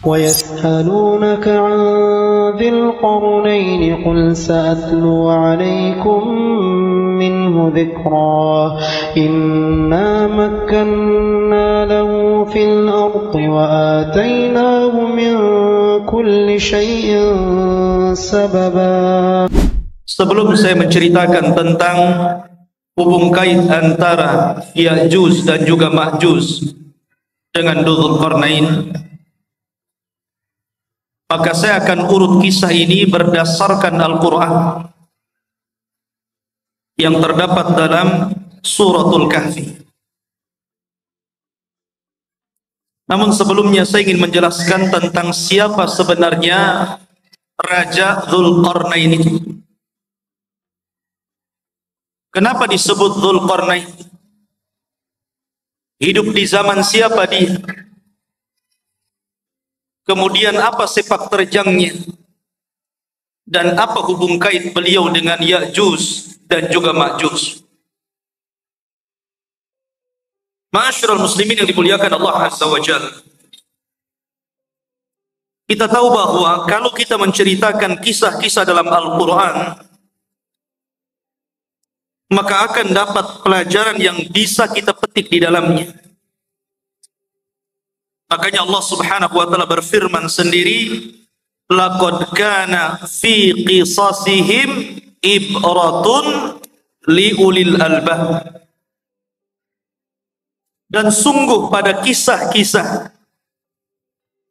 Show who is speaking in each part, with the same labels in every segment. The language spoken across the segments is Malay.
Speaker 1: ويسألونك عن ذي القرنين قل سأتلو عليكم منه ذكرا إنا مكنا له في الأرض وآتيناه من كل شيء سببا.
Speaker 2: Sebelum saya menceritakan tentang hubung kait antara Ya'juj dan juga Ma'juj dengan Dzulqarnain, maka saya akan urut kisah ini berdasarkan Al-Quran yang terdapat dalam Suratul Kahfi. Namun sebelumnya saya ingin menjelaskan tentang siapa sebenarnya Raja Dzulqarnain itu. Kenapa disebut Dzulqarnain? Hidup di zaman siapa dia? Kemudian apa sepak terjangnya? Dan apa hubung kait beliau dengan Ya'juj dan juga Ma'juj? Ma'asyiral muslimin yang dimuliakan Allah Azza wa Jalla, kita tahu bahwa kalau kita menceritakan kisah-kisah dalam Al-Quran, maka akan dapat pelajaran yang bisa kita petik di dalamnya. Makanya Allah Subhanahu wa taala berfirman sendiri, laqad kana fi qisasihim ibratun liulil albab. Dan sungguh pada kisah-kisah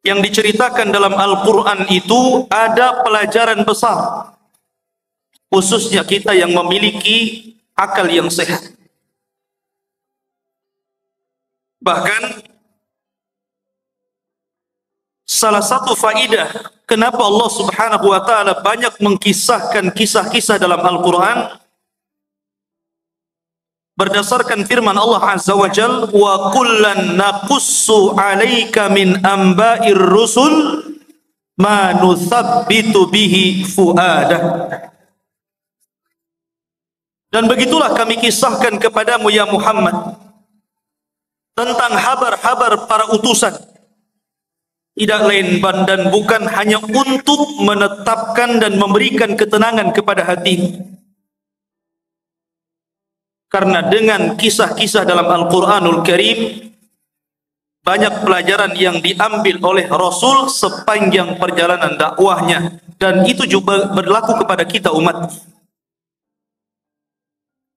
Speaker 2: yang diceritakan dalam Al-Quran itu ada pelajaran besar, khususnya kita yang memiliki akal yang sehat. Bahkan salah satu faidah kenapa Allah Subhanahu wa taala banyak mengkisahkan kisah-kisah dalam Al-Quran, berdasarkan firman Allah Azza wa Jalla, wa kullan naqussu 'alaika min amba'ir rusul ma nuthabbitu bihi fuadak. Dan begitulah kami kisahkan kepadamu ya Muhammad tentang habar-habar para utusan, tidak lain dan bukan hanya untuk menetapkan dan memberikan ketenangan kepada hati. Karena dengan kisah-kisah dalam Al-Quranul Karim banyak pelajaran yang diambil oleh Rasul sepanjang perjalanan dakwahnya, dan itu juga berlaku kepada kita umat.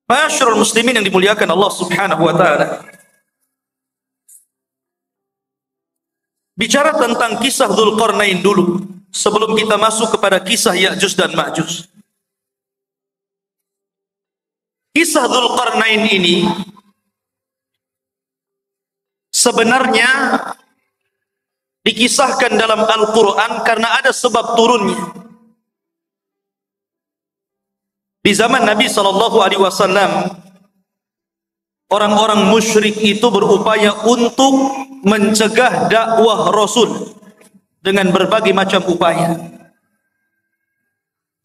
Speaker 2: Ma'asyiral muslimin yang dimuliakan Allah Subhanahu wa taala, bicara tentang kisah Dzulqarnain dulu sebelum kita masuk kepada kisah Ya'juj dan Ma'juj. Kisah Dzulqarnain ini sebenarnya dikisahkan dalam Al-Quran karena ada sebab turunnya. Di zaman Nabi SAW, orang-orang musyrik itu berupaya untuk mencegah dakwah Rasul dengan berbagai macam upaya.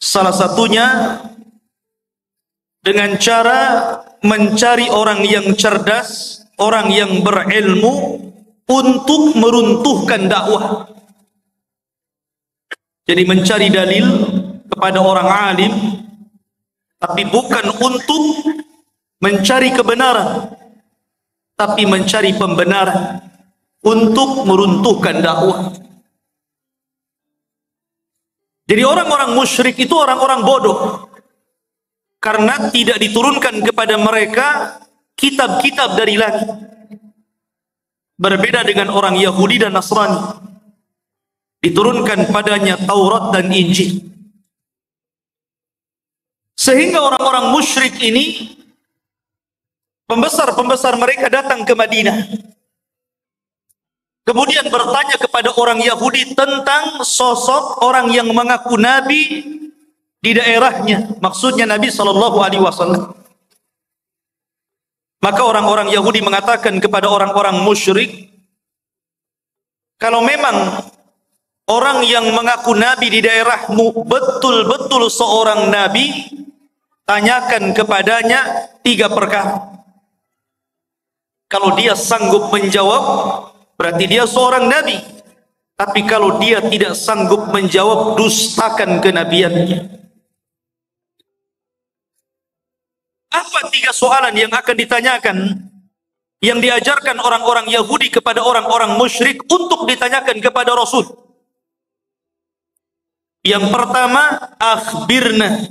Speaker 2: Salah satunya dengan cara mencari orang yang cerdas, orang yang berilmu untuk meruntuhkan dakwah. Jadi mencari dalil kepada orang alim, tapi bukan untuk mencari kebenaran, tapi mencari pembenaran untuk meruntuhkan dakwah. Jadi orang-orang musyrik itu orang-orang bodoh, karena tidak diturunkan kepada mereka kitab-kitab dari langit. Berbeda dengan orang Yahudi dan Nasrani, diturunkan padanya Taurat dan Injil. Sehingga orang-orang musyrik ini, pembesar-pembesar mereka datang ke Madinah, kemudian bertanya kepada orang Yahudi tentang sosok orang yang mengaku nabi di daerahnya, maksudnya Nabi SAW. Maka orang-orang Yahudi mengatakan kepada orang-orang musyrik, kalau memang orang yang mengaku nabi di daerahmu betul-betul seorang nabi, tanyakan kepadanya 3 perkara. Kalau dia sanggup menjawab, berarti dia seorang nabi. Tapi kalau dia tidak sanggup menjawab, dustakan kenabiannya. Apa 3 soalan yang akan ditanyakan, yang diajarkan orang-orang Yahudi kepada orang-orang musyrik untuk ditanyakan kepada Rasul? Yang pertama, akhbirna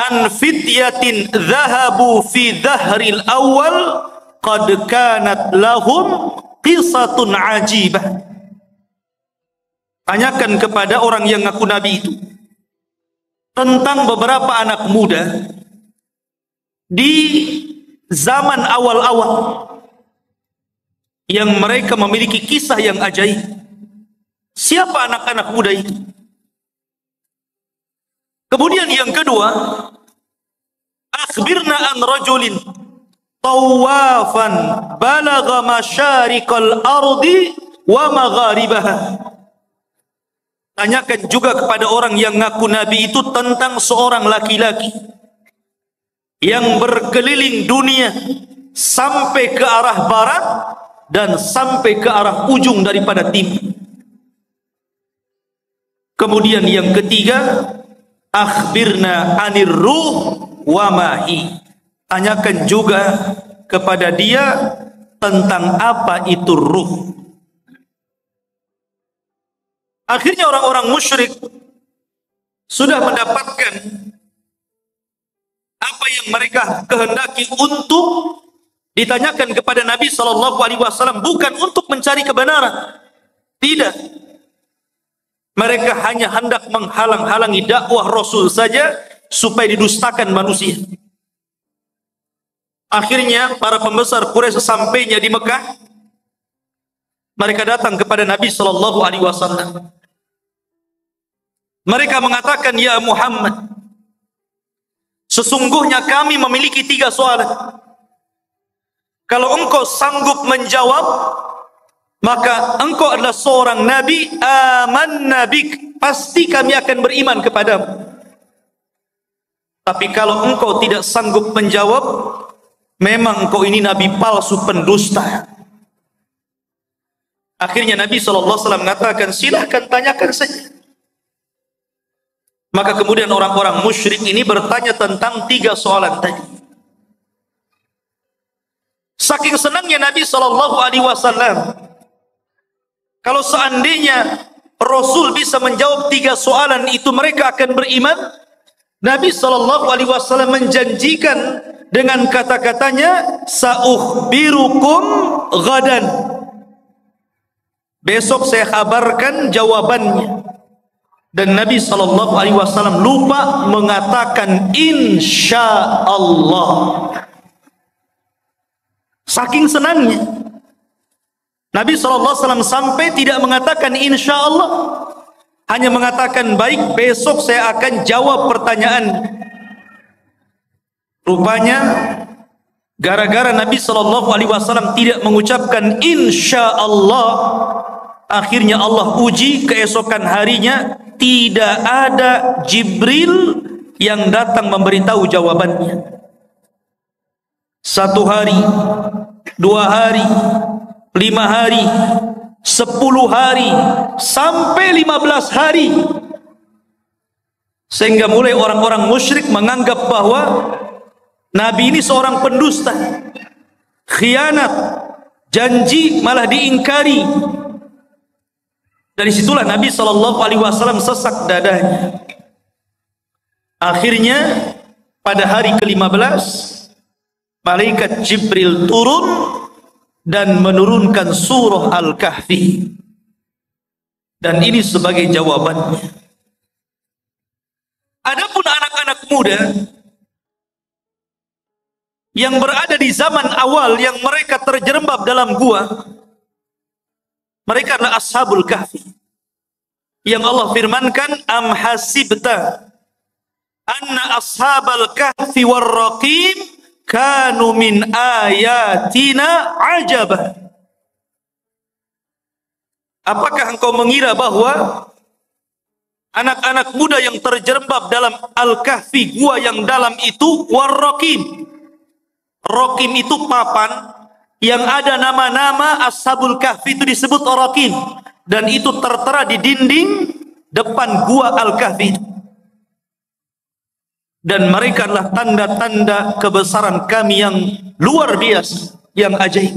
Speaker 2: an fityatin dhahabu fi dhahril awal qad kanat lahum qisatun ajibah. Tanyakan kepada orang yang ngaku nabi itu tentang beberapa anak muda di zaman awal-awal yang mereka memiliki kisah yang ajaib. Siapa anak-anak muda itu? Kemudian yang kedua, akhbirna an rajulin tawafan balagha masyariqal ardi wa magharibaha. Tanyakan juga kepada orang yang ngaku nabi itu tentang seorang laki-laki yang berkeliling dunia sampai ke arah barat dan sampai ke arah ujung daripada timur. Kemudian yang ketiga, akhbirna anir ruh wa ma'i. Tanyakan juga kepada dia tentang apa itu ruh. Akhirnya orang-orang musyrik sudah mendapatkan apa yang mereka kehendaki untuk ditanyakan kepada Nabi SAW, bukan untuk mencari kebenaran. Tidak. Mereka hanya hendak menghalang-halangi dakwah Rasul saja supaya didustakan manusia. Akhirnya para pembesar Quraisy sesampainya di Mekah, mereka datang kepada Nabi SAW. Mereka mengatakan, ya Muhammad, sesungguhnya kami memiliki 3 soalan. Kalau engkau sanggup menjawab, maka engkau adalah seorang nabi, amanna bik, pasti kami akan beriman kepadamu. Tapi kalau engkau tidak sanggup menjawab, memang engkau ini nabi palsu, pendusta. Akhirnya Nabi SAW mengatakan, silahkan tanyakan saja. Maka kemudian orang-orang musyrik ini bertanya tentang 3 soalan tadi. Saking senangnya Nabi SAW, kalau seandainya Rasul bisa menjawab 3 soalan itu, mereka akan beriman. Nabi SAW menjanjikan dengan kata-katanya, sa'ukhbirukum ghadan. Besok saya kabarkan jawabannya. Dan Nabi SAW lupa mengatakan insya Allah. Saking senangnya Nabi SAW sampai tidak mengatakan insya Allah, hanya mengatakan baik, besok saya akan jawab pertanyaan. Rupanya gara-gara Nabi SAW tidak mengucapkan insya Allah, akhirnya Allah uji keesokan harinya tidak ada Jibril yang datang memberitahu jawabannya. 1 hari, 2 hari, 5 hari, 10 hari, sampai 15 hari. Sehingga mulai orang-orang musyrik menganggap bahwa Nabi ini seorang pendusta, khianat, janji malah diingkari. Dari situlah Nabi SAW sesak dadanya. Akhirnya pada hari ke-15 malaikat Jibril turun dan menurunkan surah Al-Kahfi. Dan ini sebagai jawabannya. Adapun anak-anak muda yang berada di zaman awal yang mereka terjerembab dalam gua, mereka adalah Ashabul Kahfi, yang Allah firmankan, am hasibta anna ashabal kahfi warraqim kanu min ayatina ajaba. Apakah engkau mengira bahwa anak-anak muda yang terjerembab dalam Al-Kahfi, gua yang dalam itu, warraqim, raqim itu papan, yang ada nama-nama Ashabul Kahfi itu disebut Araqim, dan itu tertera di dinding depan gua Al-Kahfi. Dan mereka adalah tanda-tanda kebesaran kami yang luar biasa, yang ajaib.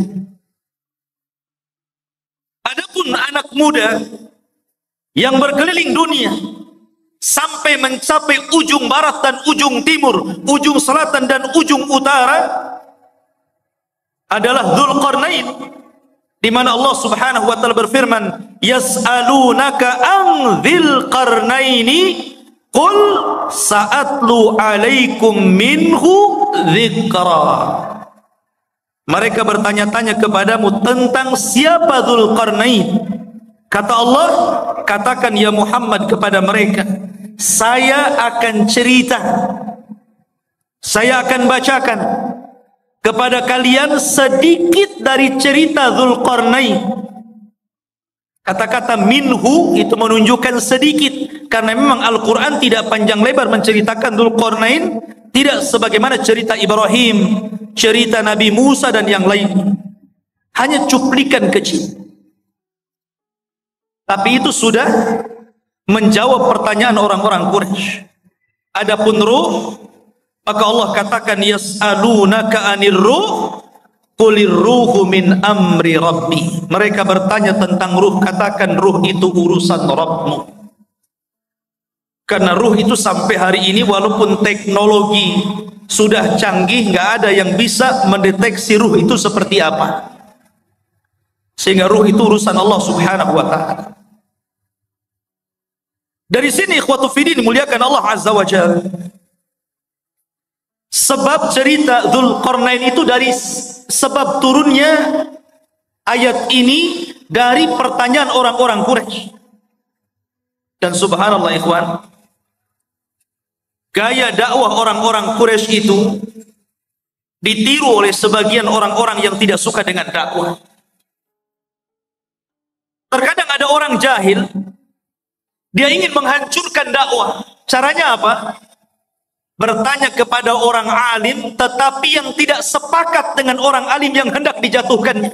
Speaker 2: Adapun anak muda yang berkeliling dunia sampai mencapai ujung barat dan ujung timur, ujung selatan dan ujung utara, adalah Dzulqarnain, di mana Allah Subhanahu wa taala berfirman, yas'alunaka an dzil qarnaini qul sa'atlu 'alaikum minhu dzikra. Mereka bertanya-tanya kepadamu tentang siapa Dzulqarnain. Kata Allah, katakan ya Muhammad kepada mereka, saya akan cerita, saya akan bacakan kepada kalian sedikit dari cerita Dzulqarnain. Kata-kata minhu itu menunjukkan sedikit, karena memang Al-Quran tidak panjang lebar menceritakan Dzulqarnain, tidak sebagaimana cerita Ibrahim, cerita Nabi Musa dan yang lain. Hanya cuplikan kecil. Tapi itu sudah menjawab pertanyaan orang-orang Quraisy. Adapun ruh, maka Allah katakan yas'alunaka 'anir ruh qulir ruhu min amri rabbi. Mereka bertanya tentang ruh, katakan ruh itu urusan Rabbmu. Karena ruh itu sampai hari ini walaupun teknologi sudah canggih, nggak ada yang bisa mendeteksi ruh itu seperti apa. Sehingga ruh itu urusan Allah Subhanahu wa taala. Dari sini ikhwatu fiddin dimuliakan Allah Azza wa Jalla. Sebab cerita Dzulqarnain itu dari sebab turunnya ayat ini dari pertanyaan orang-orang Quraisy. Dan subhanallah ikhwan, gaya dakwah orang-orang Quraisy itu ditiru oleh sebagian orang-orang yang tidak suka dengan dakwah. Terkadang ada orang jahil, dia ingin menghancurkan dakwah. Caranya apa? Bertanya kepada orang alim, tetapi yang tidak sepakat dengan orang alim yang hendak dijatuhkannya.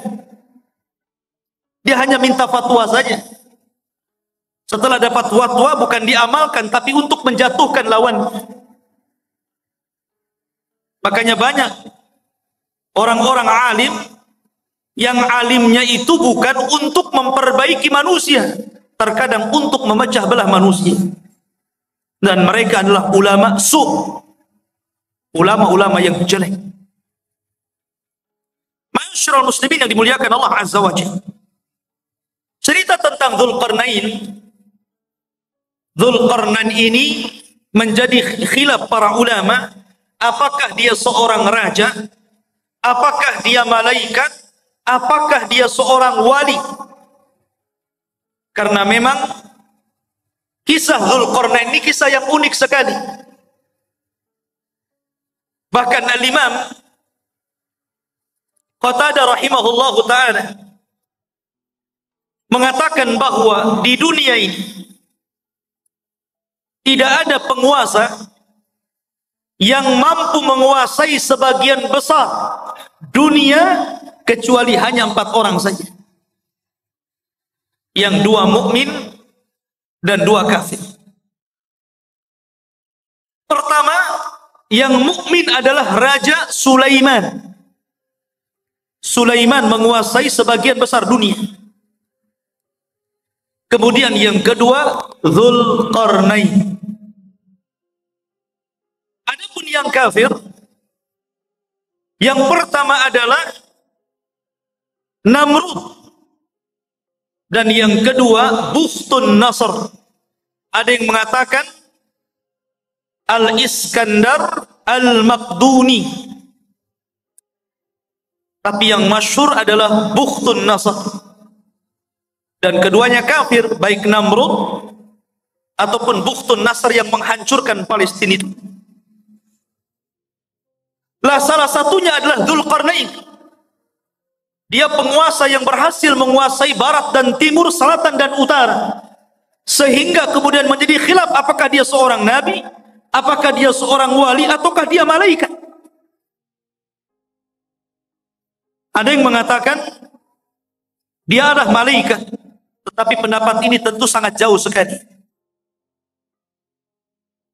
Speaker 2: Dia hanya minta fatwa saja. Setelah dapat fatwa bukan diamalkan, tapi untuk menjatuhkan lawan. Makanya banyak orang-orang alim yang alimnya itu bukan untuk memperbaiki manusia, terkadang untuk memecah belah manusia. Dan mereka adalah ulama ulama-ulama yang jelek. Ma'asyiral muslimin yang dimuliakan Allah Azza wa Jalla. Cerita tentang Dzulqarnain ini menjadi khilaf para ulama, apakah dia seorang raja, apakah dia malaikat, apakah dia seorang wali. Karena memang kisah Dzulqarnain ini kisah yang unik sekali. Bahkan Al-Imam Qatadah rahimahullahu ta'ala mengatakan bahwa di dunia ini tidak ada penguasa yang mampu menguasai sebagian besar dunia kecuali hanya 4 orang saja. Yang 2 mukmin dan 2 kafir. Pertama, yang mukmin adalah Raja Sulaiman. Sulaiman menguasai sebagian besar dunia. Kemudian yang kedua, Dzulqarnain. Adapun yang kafir, yang pertama adalah Namrud. Dan yang kedua, Bukhtun Nasr. Ada yang mengatakan Al-Iskandar Al-Maqduni. Tapi yang masyhur adalah Bukhtun Nasr. Dan keduanya kafir, baik Namrud ataupun Bukhtun Nasr yang menghancurkan Palestina itu. Lah salah satunya adalah Dzulqarnain. Dia penguasa yang berhasil menguasai barat dan timur, selatan dan utara. Sehingga kemudian menjadi khilaf apakah dia seorang nabi, apakah dia seorang wali, ataukah dia malaikat. Ada yang mengatakan dia adalah malaikat, tetapi pendapat ini tentu sangat jauh sekali.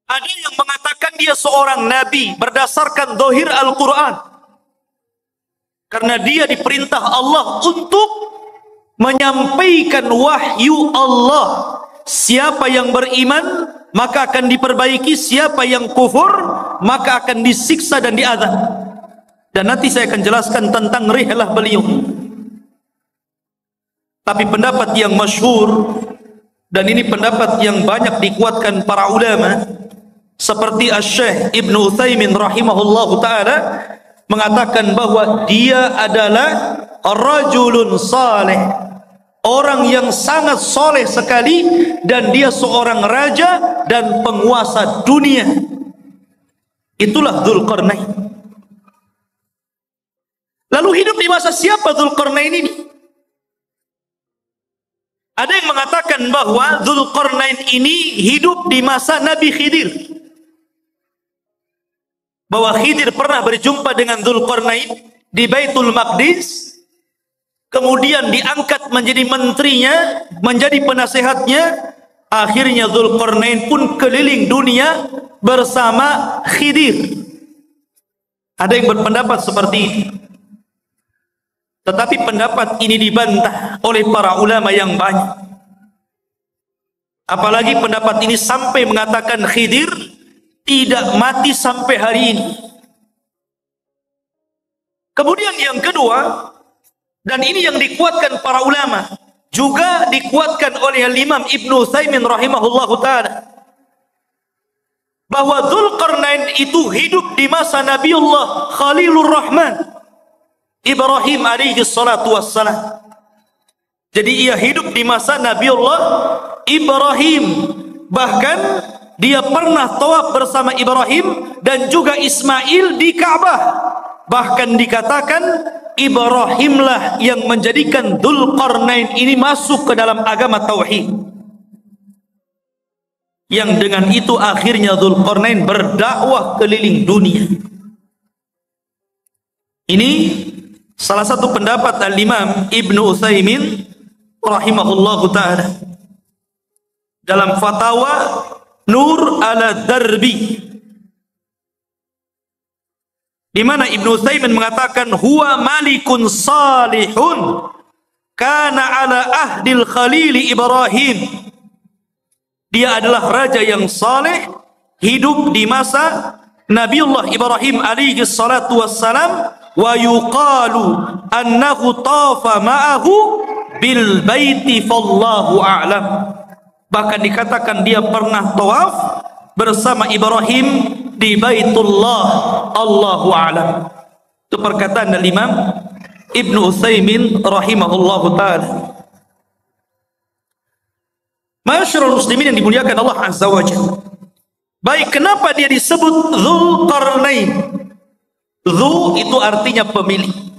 Speaker 2: Ada yang mengatakan dia seorang nabi berdasarkan zahir Al-Quran, karena dia diperintah Allah untuk menyampaikan wahyu Allah. Siapa yang beriman maka akan diperbaiki, siapa yang kufur maka akan disiksa dan diazab. Dan nanti saya akan jelaskan tentang rihlah beliau. Tapi pendapat yang masyhur, dan ini pendapat yang banyak dikuatkan para ulama, seperti Asy-Syaikh Ibnu Utsaimin rahimahullahu taala mengatakan bahwa dia adalah rajulun saleh, orang yang sangat soleh sekali, dan dia seorang raja dan penguasa dunia. Itulah Dzulqarnain. Lalu hidup di masa siapa Dzulqarnain ini? Ada yang mengatakan bahwa Dzulqarnain ini hidup di masa Nabi Khidir, bahwa Khidir pernah berjumpa dengan Dzulqarnain di Baitul Maqdis, kemudian diangkat menjadi menterinya, menjadi penasehatnya. Akhirnya Dzulqarnain pun keliling dunia bersama Khidir. Ada yang berpendapat seperti ini, tetapi pendapat ini dibantah oleh para ulama yang banyak. Apalagi pendapat ini sampai mengatakan Khidir tidak mati sampai hari ini. Kemudian yang kedua, dan ini yang dikuatkan para ulama, juga dikuatkan oleh Imam Ibnu Utsaimin rahimahullahu taala, bahwa Dzulqarnain itu hidup di masa Nabiullah Khalilur Rahman Ibrahim alaihi salatu wassalam. Jadi ia hidup di masa Nabiullah Ibrahim. Bahkan dia pernah tawaf bersama Ibrahim dan juga Ismail di Ka'bah. Bahkan dikatakan Ibrahimlah yang menjadikan Dzulqarnain ini masuk ke dalam agama tauhid. Yang dengan itu akhirnya Dzulqarnain berdakwah keliling dunia. Ini salah satu pendapat Al-Imam Ibnu Utsaimin rahimahullahu ta'ala dalam fatwa Nur ala Darbi, di mana Ibnu Utsaimin mengatakan huwa malikun salihun kana ala ahdil khalil Ibrahim. Dia adalah raja yang saleh, hidup di masa Nabiullah Ibrahim alaihi salatu wassalam, wa yuqalu annahu tafa ma'ahu bil baiti fallahu a'lam. Bahkan dikatakan dia pernah tawaf bersama Ibrahim di Baitullah, Allahu a'lam. Itu perkataan dari Imam Ibnu Utsaimin rahimahullahu taala. Masyarul muslimin yang dimuliakan Allah azza wa jalla. Baik, kenapa dia disebut Dzulqarnain? Dzu itu artinya pemilik.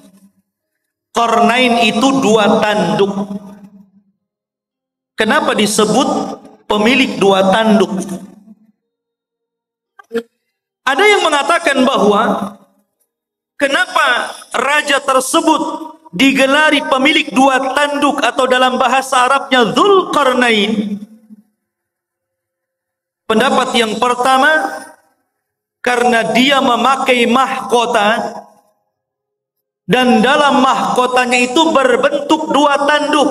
Speaker 2: Qarnain itu dua tanduk. Kenapa disebut pemilik dua tanduk? Ada yang mengatakan bahwa kenapa raja tersebut digelari pemilik dua tanduk, atau dalam bahasa Arabnya Dzulqarnain. Pendapat yang pertama, karena dia memakai mahkota, dan dalam mahkotanya itu berbentuk dua tanduk.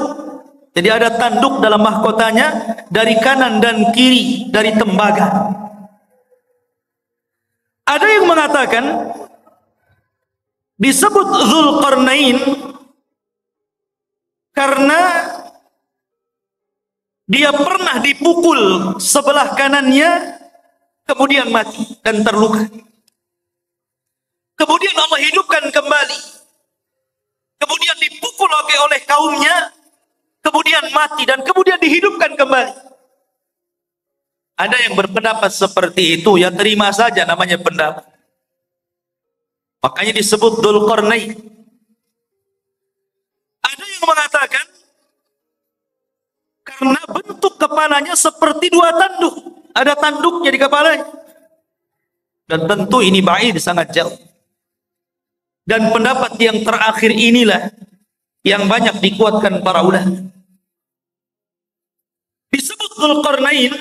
Speaker 2: Jadi ada tanduk dalam mahkotanya dari kanan dan kiri, dari tembaga. Ada yang mengatakan disebut Dzulqarnain karena dia pernah dipukul sebelah kanannya, kemudian mati dan terluka. Kemudian Allah hidupkan kembali. Kemudian dipukul oleh kaumnya, kemudian mati dan kemudian dihidupkan kembali. Ada yang berpendapat seperti itu, ya terima saja, namanya pendapat. Makanya disebut Dzulqarnain. Ada yang mengatakan karena bentuk kepalanya seperti dua tanduk, ada tanduknya di kepalanya. Dan tentu ini ba'id, sangat jauh. Dan pendapat yang terakhir inilah yang banyak dikuatkan para ulama. Disebut Dzulqarnain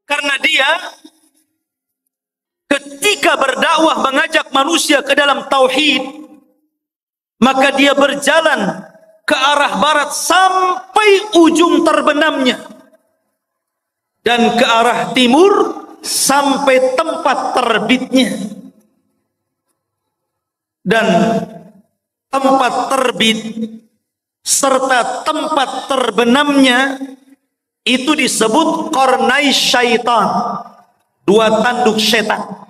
Speaker 2: karena dia ketika berdakwah mengajak manusia ke dalam tauhid, maka dia berjalan ke arah barat sampai ujung terbenamnya, dan ke arah timur sampai tempat terbitnya. Dan tempat terbit serta tempat terbenamnya itu disebut qarnai syaitan, dua tanduk setan.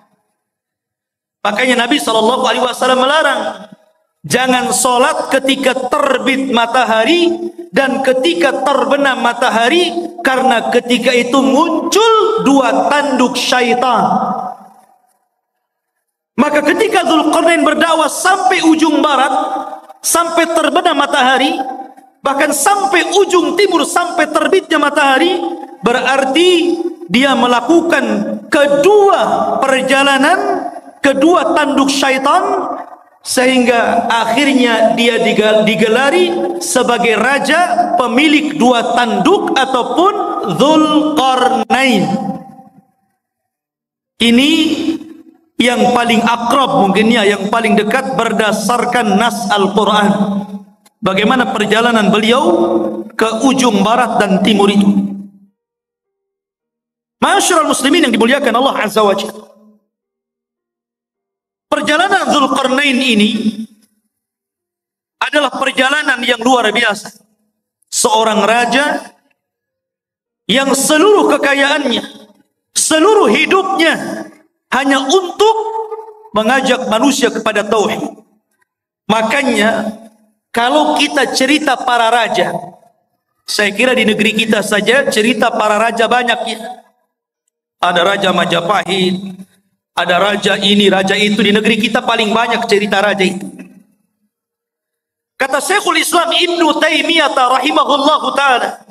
Speaker 2: Makanya Nabi SAW melarang jangan sholat ketika terbit matahari dan ketika terbenam matahari, karena ketika itu muncul dua tanduk syaitan. Maka ketika Dzulqarnain berdakwah sampai ujung barat, sampai terbenam matahari, bahkan sampai ujung timur, sampai terbitnya matahari, berarti dia melakukan kedua perjalanan, kedua tanduk syaitan, sehingga akhirnya dia digelari sebagai raja pemilik dua tanduk ataupun Dzulqarnain. Ini yang paling akrab mungkinnya, yang paling dekat berdasarkan nas Al-Quran. Bagaimana perjalanan beliau ke ujung barat dan timur itu. Ma'asyiral muslimin yang dimuliakan Allah Azza wa Jalla, perjalanan Dzulqarnain ini adalah perjalanan yang luar biasa. Seorang raja yang seluruh kekayaannya, seluruh hidupnya hanya untuk mengajak manusia kepada tauhid. Makanya kalau kita cerita para raja, saya kira di negeri kita saja cerita para raja banyak ya. Ada Raja Majapahit, ada raja ini, raja itu. Di negeri kita paling banyak cerita raja itu. Kata Syekhul Islam Ibnu Taimiyah rahimahullahu ta'ala,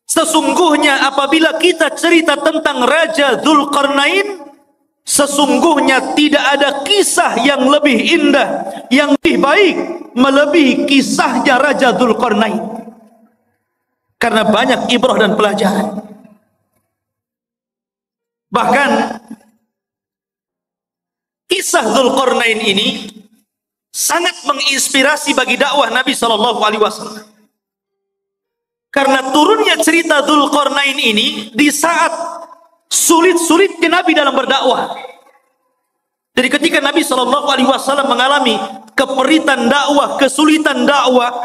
Speaker 2: sesungguhnya apabila kita cerita tentang Raja Dzulqarnain, sesungguhnya tidak ada kisah yang lebih indah, yang lebih baik melebihi kisahnya Raja Dzulqarnain, karena banyak ibrah dan pelajaran. Bahkan kisah Dzulqarnain ini sangat menginspirasi bagi dakwah Nabi SAW, karena turunnya cerita Dzulqarnain ini di saat sulit-sulitnya Nabi dalam berdakwah. Jadi ketika Nabi SAW mengalami keperitan dakwah, kesulitan dakwah,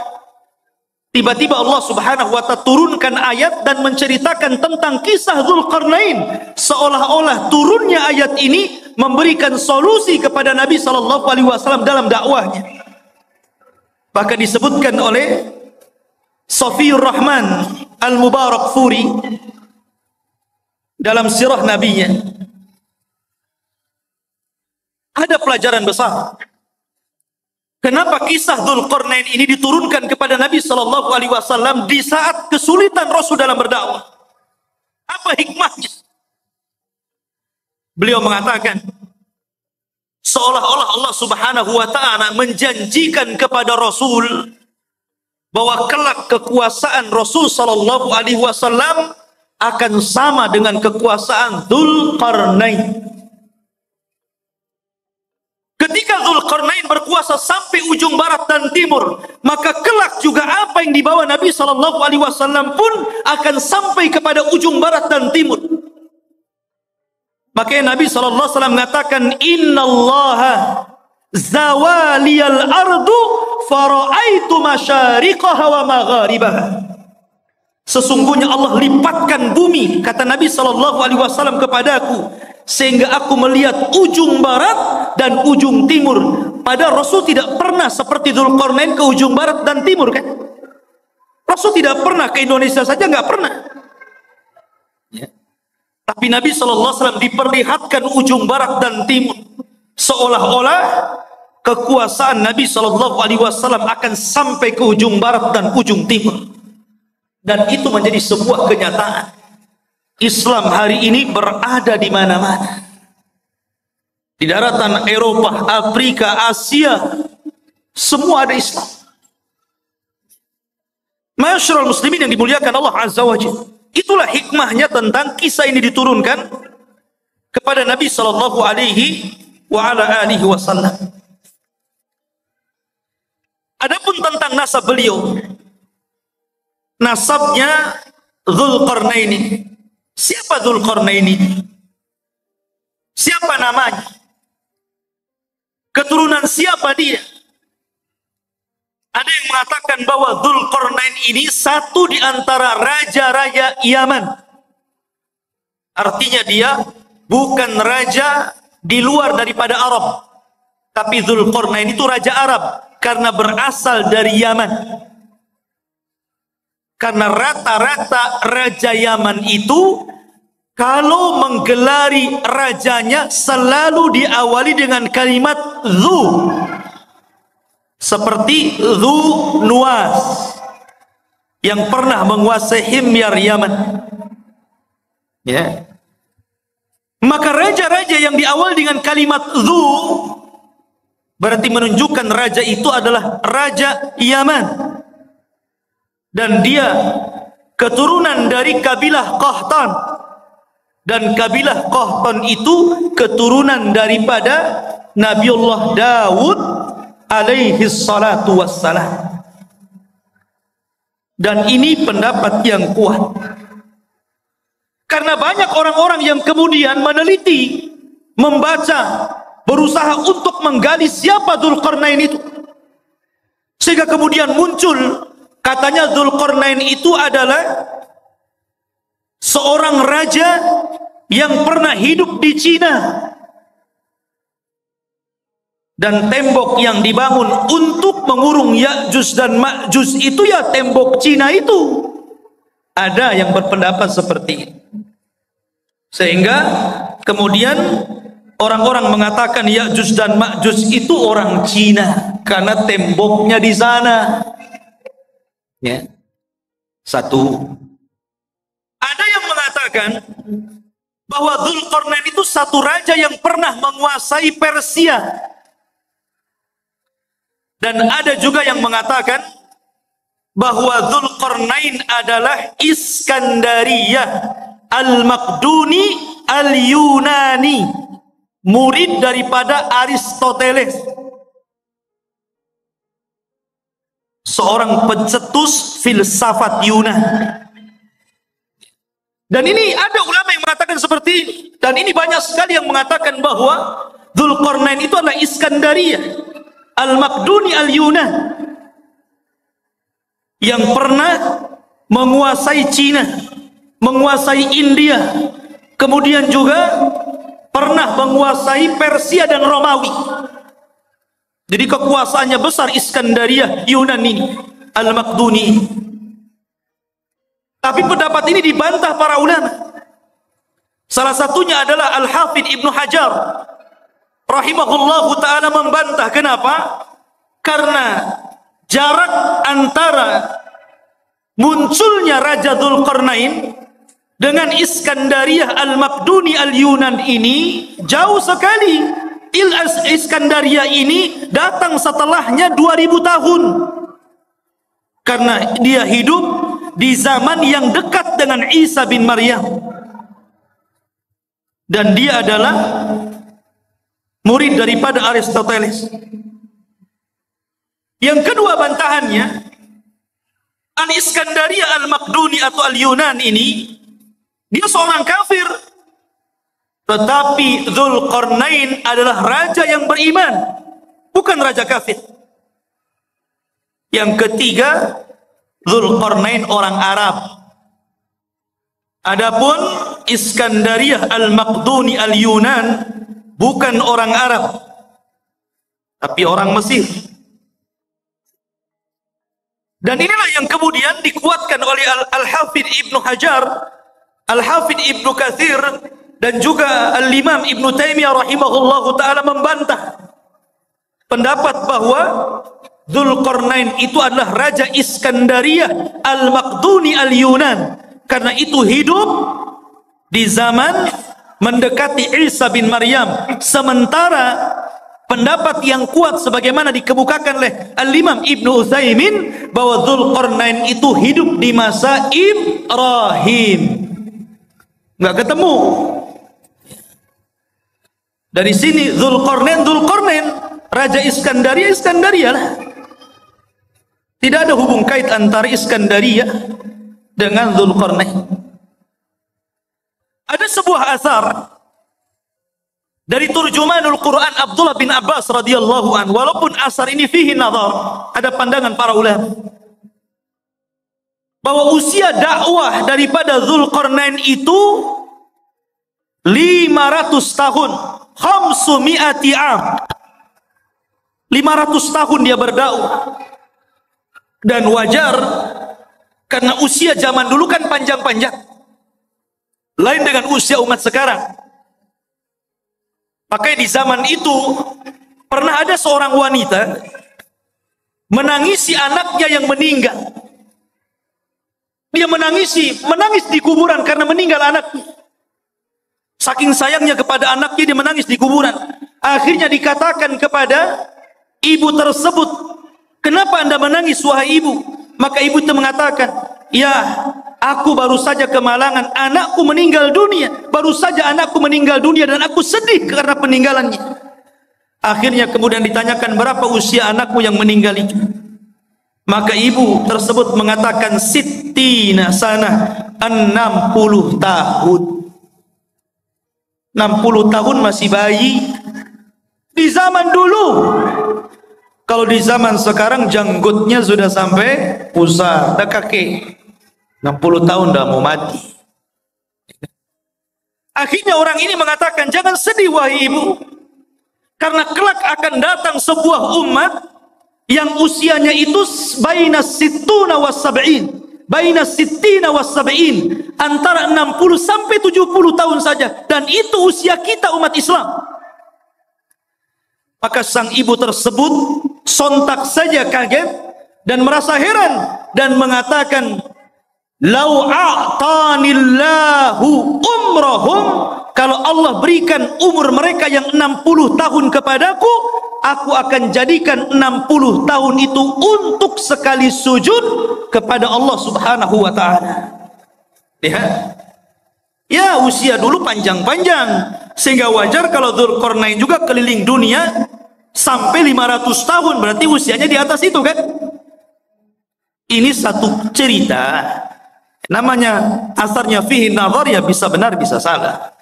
Speaker 2: tiba-tiba Allah Subhanahu wa Ta'ala turunkan ayat dan menceritakan tentang kisah Dzulqarnain, seolah-olah turunnya ayat ini memberikan solusi kepada Nabi SAW dalam dakwahnya. Bahkan disebutkan oleh Safiyur Rahman Al-Mubarakfuri dalam sirah nabinya, ada pelajaran besar. Kenapa kisah Dzulqarnain ini diturunkan kepada Nabi SAW di saat kesulitan Rasul dalam berdakwah? Apa hikmahnya? Beliau mengatakan, seolah-olah Allah Subhanahu wa Ta'ala menjanjikan kepada Rasul bahwa kelak kekuasaan Rasul SAW akan sama dengan kekuasaan Dzulqarnain. Ketika Dzulqarnain berkuasa sampai ujung barat dan timur, maka kelak juga apa yang dibawa Nabi SAW pun akan sampai kepada ujung barat dan timur. Makanya Nabi SAW mengatakan, Innallaha zawaliyal ardu fara'aitu masyariqaha wa magharibaha. Sesungguhnya Allah lipatkan bumi, kata Nabi SAW kepadaku, sehingga aku melihat ujung barat dan ujung timur. Padahal Rasul tidak pernah seperti Dzulqarnain ke ujung barat dan timur, kan? Rasul tidak pernah ke Indonesia saja, nggak pernah ya. Tapi Nabi SAW diperlihatkan ujung barat dan timur, seolah-olah kekuasaan Nabi SAW akan sampai ke ujung barat dan ujung timur. Dan itu menjadi sebuah kenyataan. Islam hari ini berada di mana-mana. Di daratan Eropa, Afrika, Asia, semua ada Islam. Ma'asyiral muslimin yang dimuliakan Allah Azza wa Jalla. Itulah hikmahnya tentang kisah ini diturunkan kepada Nabi sallallahu alaihi wasallam. Adapun tentang nasab beliau, nasabnya Dzulqarnaini. Siapa Dzulqarnaini? Siapa namanya? Keturunan siapa dia? Ada yang mengatakan bahwa Dzulqarnain ini satu di antara raja-raja Yaman. Artinya dia bukan raja di luar daripada Arab. Tapi Dzulqarnain itu raja Arab karena berasal dari Yaman. Karena rata-rata raja Yaman itu kalau menggelari rajanya selalu diawali dengan kalimat Dzu. Seperti Dzu Nuwas yang pernah menguasai Himyar Yaman. Ya. Maka raja-raja yang diawali dengan kalimat Dzu berarti menunjukkan raja itu adalah raja Yaman. Dan dia keturunan dari kabilah Qahtan. Dan kabilah Qahtan itu keturunan daripada Nabiullah Daud alaihi salatu wassalam. Dan ini pendapat yang kuat. Karena banyak orang-orang yang kemudian meneliti, membaca, berusaha untuk menggali siapa Dzulqarnain itu. Sehingga kemudian muncul katanya Dzulqarnain itu adalah seorang raja yang pernah hidup di Cina. Dan tembok yang dibangun untuk mengurung Ya'juj dan Ma'juj itu ya tembok Cina itu. Ada yang berpendapat seperti itu. Sehingga kemudian orang-orang mengatakan Ya'juj dan Ma'juj itu orang Cina karena temboknya di sana. Ya. Satu. Ada yang mengatakan bahwa Dzulqarnain itu satu raja yang pernah menguasai Persia. Dan ada juga yang mengatakan bahwa Dzulqarnain adalah Iskandariyah Al-Maqduni Al-Yunani, murid daripada Aristoteles, seorang pencetus filsafat Yunani. Dan ini ada ulama yang mengatakan seperti ini. Dan ini banyak sekali yang mengatakan bahwa Dzulqarnain itu adalah Iskandariyah Al-Maqduni Al-Yunan yang pernah menguasai Cina, menguasai India, kemudian juga pernah menguasai Persia dan Romawi. Jadi kekuasaannya besar Iskandariyah Yunan ini, Al-Maqduni. Tapi pendapat ini dibantah para ulama. Salah satunya adalah Al-Hafidh Ibnu Hajar rahimahullahu ta'ala membantah. Kenapa? Karena jarak antara munculnya Raja Dzulqarnain dengan Iskandariyah Al-Maqduni Al-Yunan ini jauh sekali. Iskandariyah ini datang setelahnya 2000 tahun. Karena dia hidup di zaman yang dekat dengan Isa bin Maryam. Dan dia adalah murid daripada Aristoteles. Yang kedua bantahannya, Al-Iskandariyah Al-Maqduni atau Al-Yunan ini, dia seorang kafir. Tetapi Dzulqarnain adalah raja yang beriman, bukan raja kafir. Yang ketiga, Dzulqarnain orang Arab. Adapun Iskandariyah Al-Maqduni Al-Yunan bukan orang Arab, tapi orang Mesir. Dan inilah yang kemudian dikuatkan oleh Al-Hafidh Ibnu Hajar, Al-Hafidh Ibnu Katsir, dan juga Al-Imam Ibnu Taimiyah rahimahullahu ta'ala membantah pendapat bahwa Dzulqarnain itu adalah Raja Iskandariyah Al-Maqduni Al-Yunan, karena itu hidup di zaman mendekati Isa bin Maryam. Sementara pendapat yang kuat sebagaimana dikemukakan oleh Al-Imam Ibnu Utsaimin bahwa Dzulqarnain itu hidup di masa Ibrahim. Nggak ketemu. Dari sini Dzulqarnain Raja Iskandaria lah. Tidak ada hubung kait antara Iskandaria dengan Dzulqarnain. Ada sebuah asar dari turjumanul Quran Abdullah bin Abbas radhiyallahu anhu, walaupun asar ini fihi nazar, ada pandangan para ulama bahwa usia dakwah daripada Dzulqarnain itu 500 tahun, 500 am. 500 tahun dia berdakwah. Dan wajar karena usia zaman dulu kan panjang-panjang. Lain dengan usia umat sekarang. Makanya di zaman itu pernah ada seorang wanita menangisi anaknya yang meninggal. Dia menangis di kuburan karena meninggal anaknya. Saking sayangnya kepada anaknya, dia menangis di kuburan. Akhirnya dikatakan kepada ibu tersebut, "Kenapa Anda menangis wahai ibu?" Maka ibu itu mengatakan, "Ya, aku baru saja kemalangan, anakku meninggal dunia. Baru saja anakku meninggal dunia dan aku sedih karena peninggalannya." Akhirnya kemudian ditanyakan, "Berapa usia anakmu yang meninggal itu?" Maka ibu tersebut mengatakan, "Sittina sana, 60 tahun." 60 tahun masih bayi. Di zaman dulu. Kalau di zaman sekarang janggutnya sudah sampai pusat, dah kaki. 60 tahun dah mau mati. Akhirnya orang ini mengatakan, "Jangan sedih wahai ibu, karena kelak akan datang sebuah umat yang usianya itu baina sittuna was sab'in, baina sittina was sab'in, antara 60 sampai 70 tahun saja, dan itu usia kita umat Islam." Maka sang ibu tersebut sontak saja kaget dan merasa heran dan mengatakan, "Lau a'tanillahu umrahum," kalau Allah berikan umur mereka yang 60 tahun kepadaku, aku akan jadikan 60 tahun itu untuk sekali sujud kepada Allah Subhanahu wa ta'ala. Lihat. Ya, usia dulu panjang-panjang, sehingga wajar kalau Dzulqarnain juga keliling dunia sampai 500 tahun, berarti usianya di atas itu kan. Ini satu cerita, namanya asarnya fihi nazar, ya bisa benar bisa salah,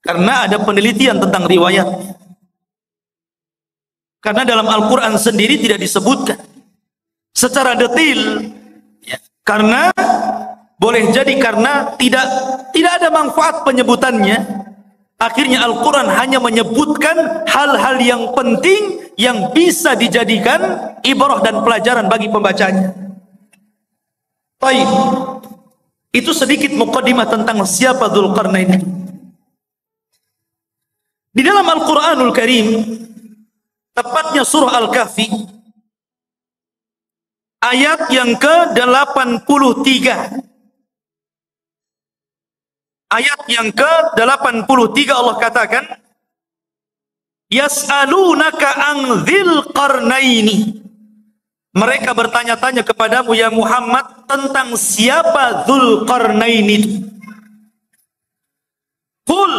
Speaker 2: karena ada penelitian tentang riwayat. Karena dalam Al-Quran sendiri tidak disebutkan secara detail, ya, karena boleh jadi karena tidak ada manfaat penyebutannya. Akhirnya Al-Quran hanya menyebutkan hal-hal yang penting yang bisa dijadikan ibrah dan pelajaran bagi pembacanya. Baik, itu sedikit muqaddimah tentang siapa Dzulqarnain. Di dalam Al-Quranul Karim, tepatnya surah Al-Kahfi, ayat yang ke-83. Ayat yang ke-83 Allah katakan, "Yas'alunaka an dzil qarnaini." Mereka bertanya-tanya kepadamu ya Muhammad tentang siapa Dzulqarnain itu. Qul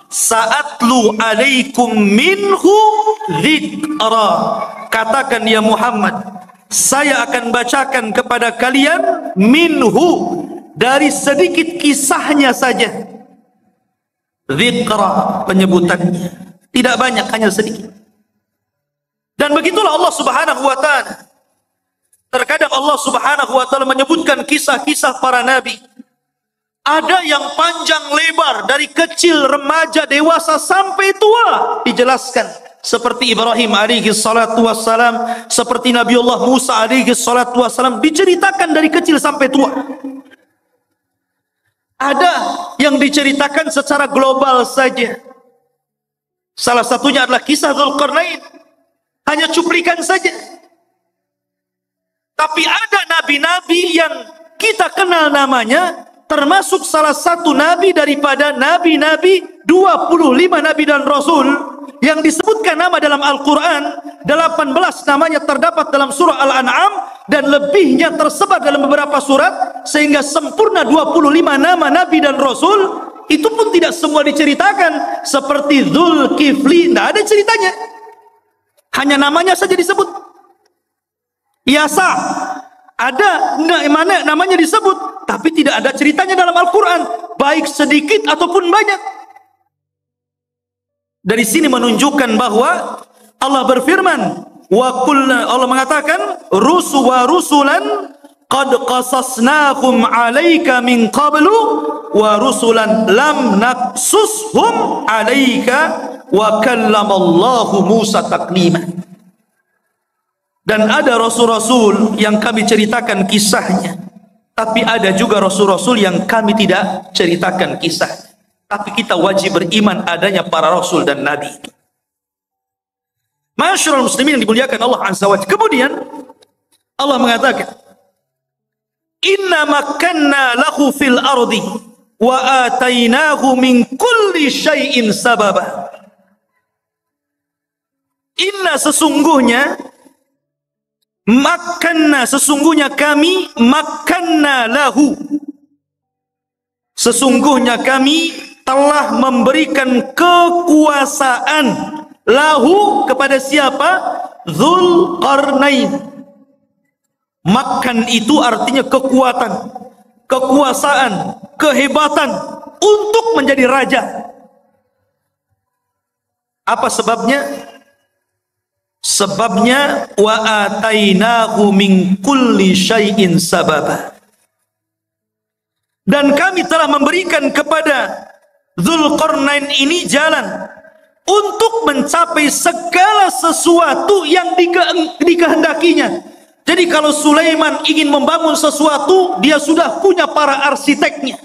Speaker 2: sa'atlu alaikum minhu dzikra. Katakan ya Muhammad, saya akan bacakan kepada kalian minhu, dari sedikit kisahnya saja. Dzikra, penyebutannya tidak banyak, hanya sedikit. Dan begitulah Allah Subhanahu wa ta'ala. Terkadang Allah Subhanahu wa ta'ala menyebutkan kisah-kisah para nabi. Ada yang panjang lebar, dari kecil, remaja, dewasa sampai tua dijelaskan. Seperti Ibrahim alaihi salatu wassalam, seperti Nabiullah Musa alaihi salatu wassalam, diceritakan dari kecil sampai tua. Ada yang diceritakan secara global saja. Salah satunya adalah kisah Dzulqarnain, hanya cuplikan saja. Tapi ada nabi-nabi yang kita kenal namanya, termasuk salah satu nabi daripada nabi-nabi 25 nabi dan rasul yang disebutkan nama dalam Al-Quran. 18 namanya terdapat dalam surah Al-An'am dan lebihnya tersebar dalam beberapa surat, sehingga sempurna 25 nama nabi dan rasul. Itu pun tidak semua diceritakan, seperti Dzulkifli, tidak ada ceritanya, hanya namanya saja disebut. Yasa ada mana namanya disebut, tapi tidak ada ceritanya dalam Al-Quran, baik sedikit ataupun banyak. Dari sini menunjukkan bahwa Allah berfirman, Allah mengatakan, rusulan qad qasasnahum 'alaika min qablu wa rusulan lam naqsushum 'alaika wa kallamallahu Musa taklima. Dan ada rasul-rasul yang kami ceritakan kisahnya, tapi ada juga rasul-rasul yang kami tidak ceritakan kisahnya. Tapi kita wajib beriman adanya para rasul dan nabi. Ma'asyiral muslimin yang dimuliakan Allah Azza wa Jalla. Kemudian Allah mengatakan, inna makkanna lahu fil ardi wa atainahu min kulli syai'in sababa. Inna sesungguhnya, makkanna sesungguhnya kami, makkanna lahu sesungguhnya kami telah memberikan kekuasaan lahu kepada siapa? Dzulqarnain. Makkan itu artinya kekuatan, kekuasaan, kehebatan untuk menjadi raja. Apa sebabnya? Sebabnya wa atainahu min kulli syai'in sababa. Dan kami telah memberikan kepada Dzulqarnain ini jalan untuk mencapai segala sesuatu yang dikehendakinya. Jadi kalau Sulaiman ingin membangun sesuatu, dia sudah punya para arsiteknya.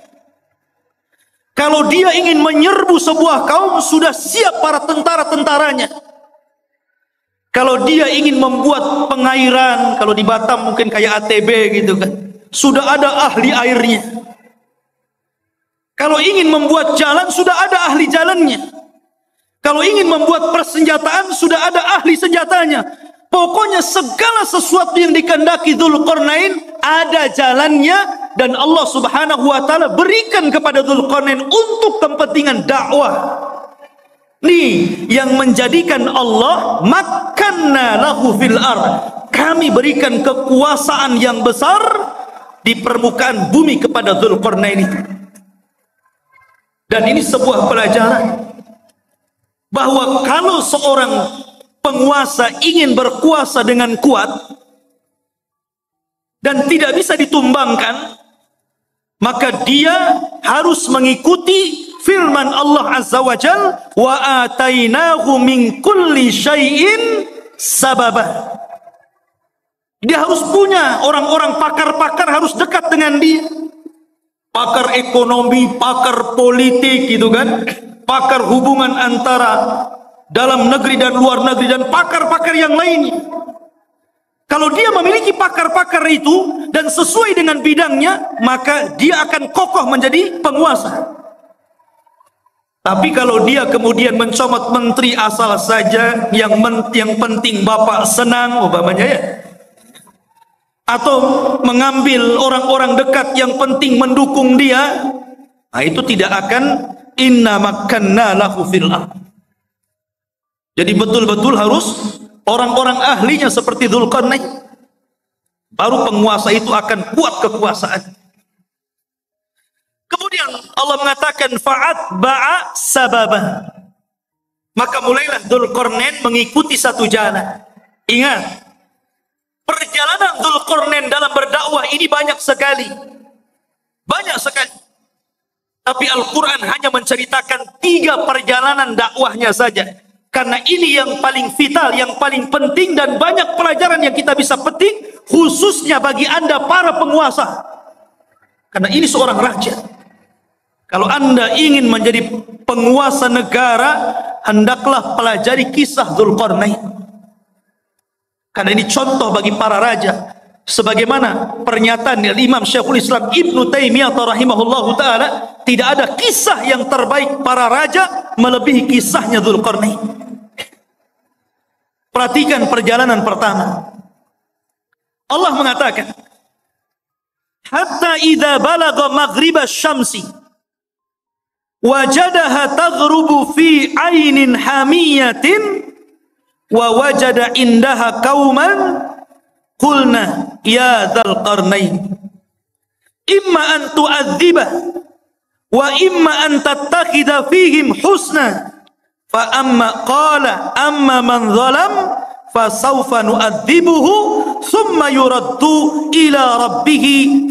Speaker 2: Kalau dia ingin menyerbu sebuah kaum, sudah siap para tentara-tentaranya. Kalau dia ingin membuat pengairan, kalau di Batam mungkin kayak ATB gitu kan, sudah ada ahli airnya. Kalau ingin membuat jalan, sudah ada ahli jalannya. Kalau ingin membuat persenjataan, sudah ada ahli senjatanya. Pokoknya segala sesuatu yang dikehendaki Dzulqarnain ada jalannya, dan Allah Subhanahu wa taala berikan kepada Dzulqarnain untuk kepentingan dakwah. Nih yang menjadikan Allah makkanna lahu fil ard. Kami berikan kekuasaan yang besar di permukaan bumi kepada Dzulqarnain itu. Dan ini sebuah pelajaran bahwa kalau seorang penguasa ingin berkuasa dengan kuat dan tidak bisa ditumbangkan, maka dia harus mengikuti firman Allah Azza wa Jalla, wa atainahu min kulli syai'in sababa. Dia harus punya orang-orang pakar-pakar, harus dekat dengan dia. Pakar ekonomi, pakar politik gitu kan, pakar hubungan antara dalam negeri dan luar negeri, dan pakar-pakar yang lainnya. Kalau dia memiliki pakar-pakar itu dan sesuai dengan bidangnya, maka dia akan kokoh menjadi penguasa. Tapi kalau dia kemudian mencomot menteri asal saja, yang penting bapak senang umpamanya ya, atau mengambil orang-orang dekat yang penting mendukung dia, nah itu tidak akan inna makkanna lahu fil ard. Jadi betul-betul harus orang-orang ahlinya seperti Dzulqarnain, baru penguasa itu akan kuat kekuasaan. Kemudian Allah mengatakan fa'atba'a sababa. Maka mulailah Dzulqarnain mengikuti satu jalan. Ingat, perjalanan Dzulqarnain dalam berdakwah ini banyak sekali. Banyak sekali. Tapi Al-Quran hanya menceritakan 3 perjalanan dakwahnya saja. Karena ini yang paling vital, yang paling penting, dan banyak pelajaran yang kita bisa petik, khususnya bagi Anda para penguasa. Karena ini seorang raja. Kalau Anda ingin menjadi penguasa negara, hendaklah pelajari kisah Dzulqarnain. Karena ini contoh bagi para raja. sebagaimana pernyataan Imam Syekhul Islam Ibnu Taimiyah rahimahullahu taala, tidak ada kisah yang terbaik para raja melebihi kisahnya Dzulqarnain. Perhatikan perjalanan pertama. Allah mengatakan, hatta idza balagha maghribasy syamsi wajadaha taghrubu fi ainin hamiyatin wa wajada indaha qauman qulna ya dzal qarnain imma an tu'adziba wa imma an tattakhidha fihim husna fa amma qala amma man zalam fasawfa nu'adzibuhu thumma yuraddu ila rabbih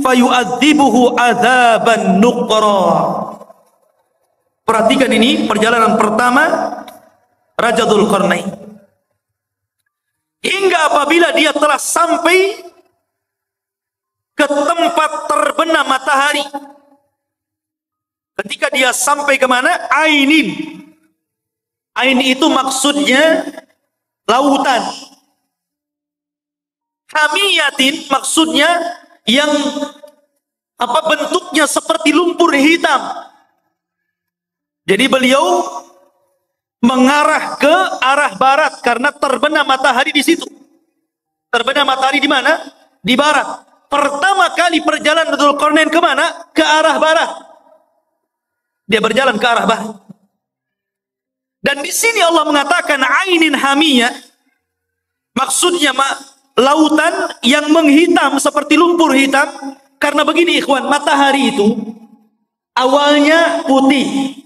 Speaker 2: fayu'adzibuhu adzaban nuqra. Perhatikan ini perjalanan pertama Raja Dzulqarnain. Hingga apabila dia telah sampai ke tempat terbenam matahari. Ketika dia sampai ke mana? Ainin. Ain itu maksudnya lautan. Hamiyatin maksudnya yang bentuknya seperti lumpur hitam. Jadi beliau mengarah ke arah barat karena terbenam matahari di situ. Terbenam matahari di mana? Di barat. Pertama kali perjalanan Dzulqarnain ke mana? Ke arah barat. Dia berjalan ke arah barat. Dan di sini Allah mengatakan ainin hamiyah, maksudnya lautan yang menghitam seperti lumpur hitam. Karena begini ikhwan, matahari itu awalnya putih,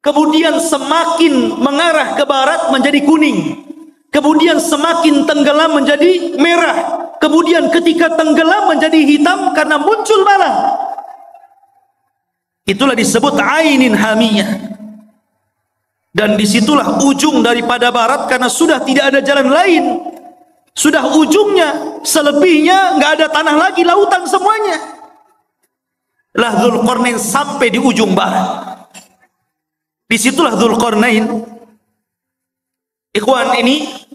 Speaker 2: kemudian semakin mengarah ke barat menjadi kuning, kemudian semakin tenggelam menjadi merah, kemudian ketika tenggelam menjadi hitam karena muncul malam. Itulah disebut ainin hamiyah. Dan disitulah ujung daripada barat karena sudah tidak ada jalan lain. Sudah ujungnya, selebihnya nggak ada tanah lagi, lautan semuanya. Lah Dzulqarnain sampai di ujung barat. Disitulah Dzulqarnain. Ikhwan, ini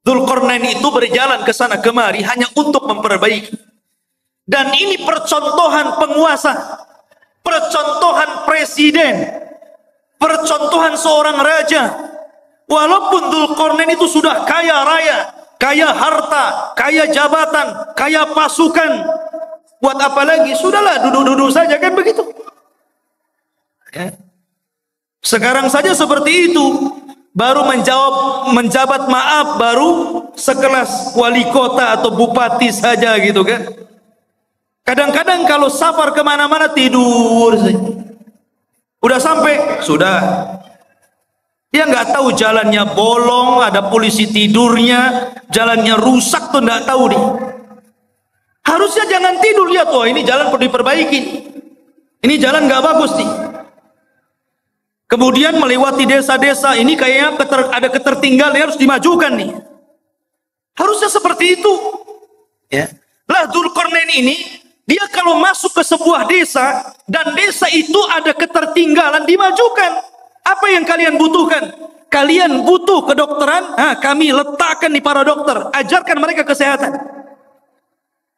Speaker 2: Dzulqarnain itu berjalan ke sana kemari hanya untuk memperbaiki. Dan ini percontohan penguasa, percontohan presiden, percontohan seorang raja. Walaupun Dzulqarnain itu sudah kaya raya, kaya harta, kaya jabatan, kaya pasukan, buat apa lagi? Sudahlah, duduk-duduk saja, kan begitu. Sekarang saja seperti itu, baru menjabat maaf, baru sekelas wali kota atau bupati saja gitu kan. Kadang-kadang kalau safar kemana-mana tidur saja. Udah sampai, sudah. Dia nggak tahu jalannya bolong, ada polisi tidurnya, jalannya rusak tuh nggak tahu nih. Harusnya jangan tidur, lihat, oh ini jalan perlu diperbaiki, ini jalan nggak bagus nih. Kemudian melewati desa-desa, ini kayaknya ada ketertinggalan, harus dimajukan nih. Harusnya seperti itu. Ya. Lah Dzulqarnain ini, dia kalau masuk ke sebuah desa dan desa itu ada ketertinggalan, dimajukan. Apa yang kalian butuhkan? Kalian butuh kedokteran? Kami letakkan di para dokter, ajarkan mereka kesehatan.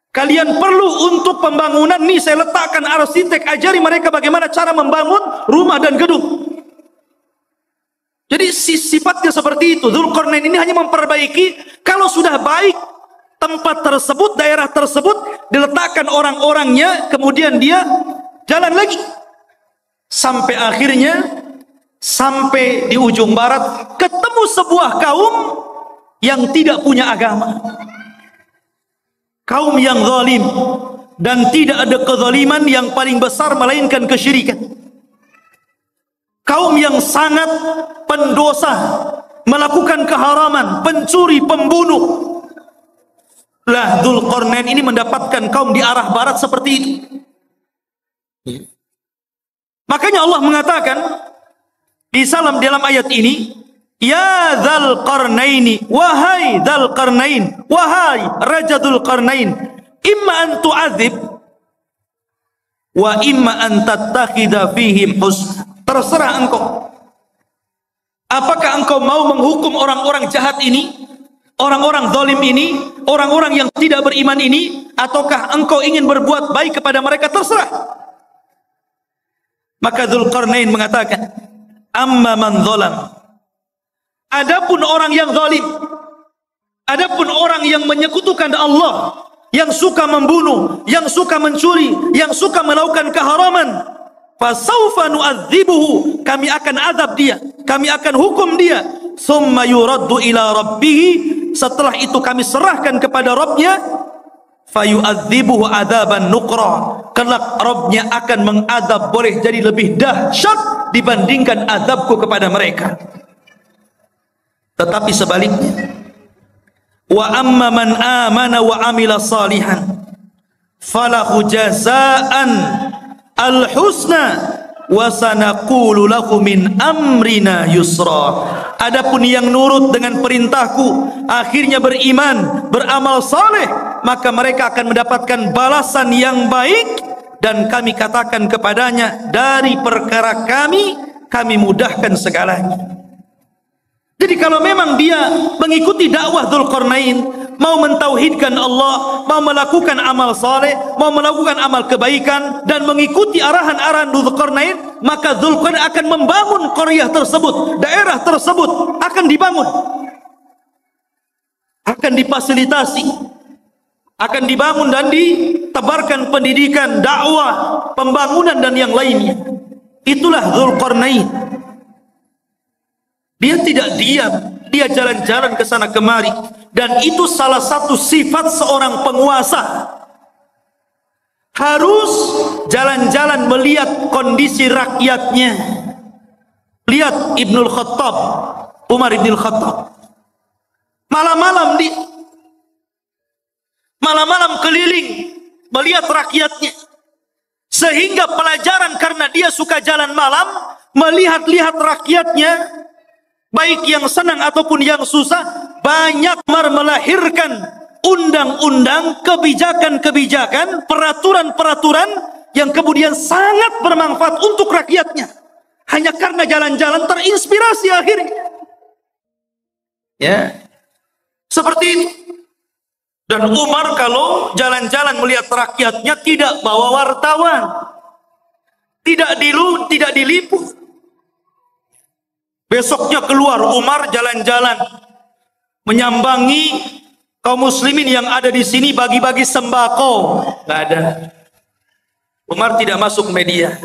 Speaker 2: Kalian perlu untuk pembangunan, nih saya letakkan arsitek, ajari mereka bagaimana cara membangun rumah dan gedung. Jadi sifatnya seperti itu. Dzulqarnain ini hanya memperbaiki. Kalau sudah baik tempat tersebut, daerah tersebut, diletakkan orang-orangnya, kemudian dia jalan lagi. Sampai akhirnya, sampai di ujung barat, ketemu sebuah kaum yang tidak punya agama. Kaum yang zalim. Dan tidak ada kezaliman yang paling besar melainkan kesyirikan. Kaum yang sangat pendosa, melakukan keharaman, pencuri, pembunuh. Lah Dzulqarnain ini mendapatkan kaum di arah barat seperti itu. Makanya Allah mengatakan di dalam ayat ini, ya Dzal Qarnaini, wahai Dzal Qarnain, wahai Raja Dzulqarnain, imma an tu'adzib wa imma an tattakhidha fihim husna. Terserah engkau. Apakah engkau mau menghukum orang-orang jahat ini, orang-orang zalim ini, orang-orang yang tidak beriman ini, ataukah engkau ingin berbuat baik kepada mereka? Terserah. Maka Dzulqarnain mengatakan, amma man zalam, adapun orang yang zalim, adapun orang yang menyekutukan Allah, yang suka membunuh, yang suka mencuri, yang suka melakukan keharaman, fasawfa nu'adzibuhu, kami akan azab dia, kami akan hukum dia, summa yuraddu ila rabbih, setelah itu kami serahkan kepada Rabbnya, fayu'adzibuhu adzaban nuqra, kelak Rabbnya akan mengadab boleh jadi lebih dahsyat dibandingkan azabku kepada mereka. Tetapi sebaliknya, wa amma man amana wa amila salihan falahu jazaan al-husna wa sanaqulu lahu min amrina yusra. Adapun yang nurut dengan perintahku, akhirnya beriman, beramal saleh, maka mereka akan mendapatkan balasan yang baik, dan kami katakan kepadanya, dari perkara kami mudahkan segalanya. Jadi kalau memang dia mengikuti dakwah Dzulqarnain, mau mentauhidkan Allah, mau melakukan amal saleh, mau melakukan amal kebaikan, dan mengikuti arahan-arahan Dzulqarnain, maka Dzulqarnain akan membangun qaryah tersebut, daerah tersebut akan dibangun, akan difasilitasi, akan dibangun dan ditebarkan pendidikan, dakwah, pembangunan dan yang lainnya. Itulah Dzulqarnain. Dia tidak diam, dia jalan-jalan ke sana kemari, dan itu salah satu sifat seorang penguasa. Harus jalan-jalan melihat kondisi rakyatnya. Lihat Ibnul Khattab, Umar Ibnul Khattab. Malam-malam malam-malam keliling melihat rakyatnya. Sehingga pelajaran, karena dia suka jalan malam, melihat-lihat rakyatnya, baik yang senang ataupun yang susah, banyak melahirkan undang-undang, kebijakan-kebijakan, peraturan-peraturan yang kemudian sangat bermanfaat untuk rakyatnya. Hanya karena jalan-jalan terinspirasi akhirnya. Ya, seperti itu. Dan Umar kalau jalan-jalan melihat rakyatnya tidak bawa wartawan, tidak diliput. Besoknya keluar Umar jalan-jalan menyambangi kaum muslimin yang ada di sini, bagi-bagi sembako. Nggak ada. Umar tidak masuk media.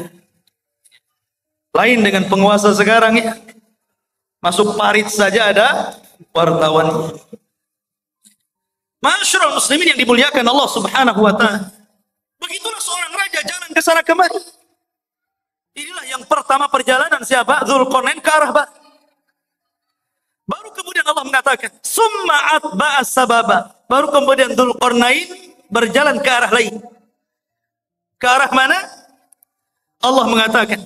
Speaker 2: Lain dengan penguasa sekarang ya. Masuk parit saja ada wartawan. Masyarul muslimin yang dimuliakan Allah Subhanahu wa taala. Begitulah seorang raja jalan ke sana kemari. Inilah yang pertama perjalanan siapa? Dzulqarnain ke arah barat. Baru kemudian Allah mengatakan, summa atba'a sababa. Baru kemudian Dzulqarnain berjalan ke arah lain. Ke arah mana? Allah mengatakan,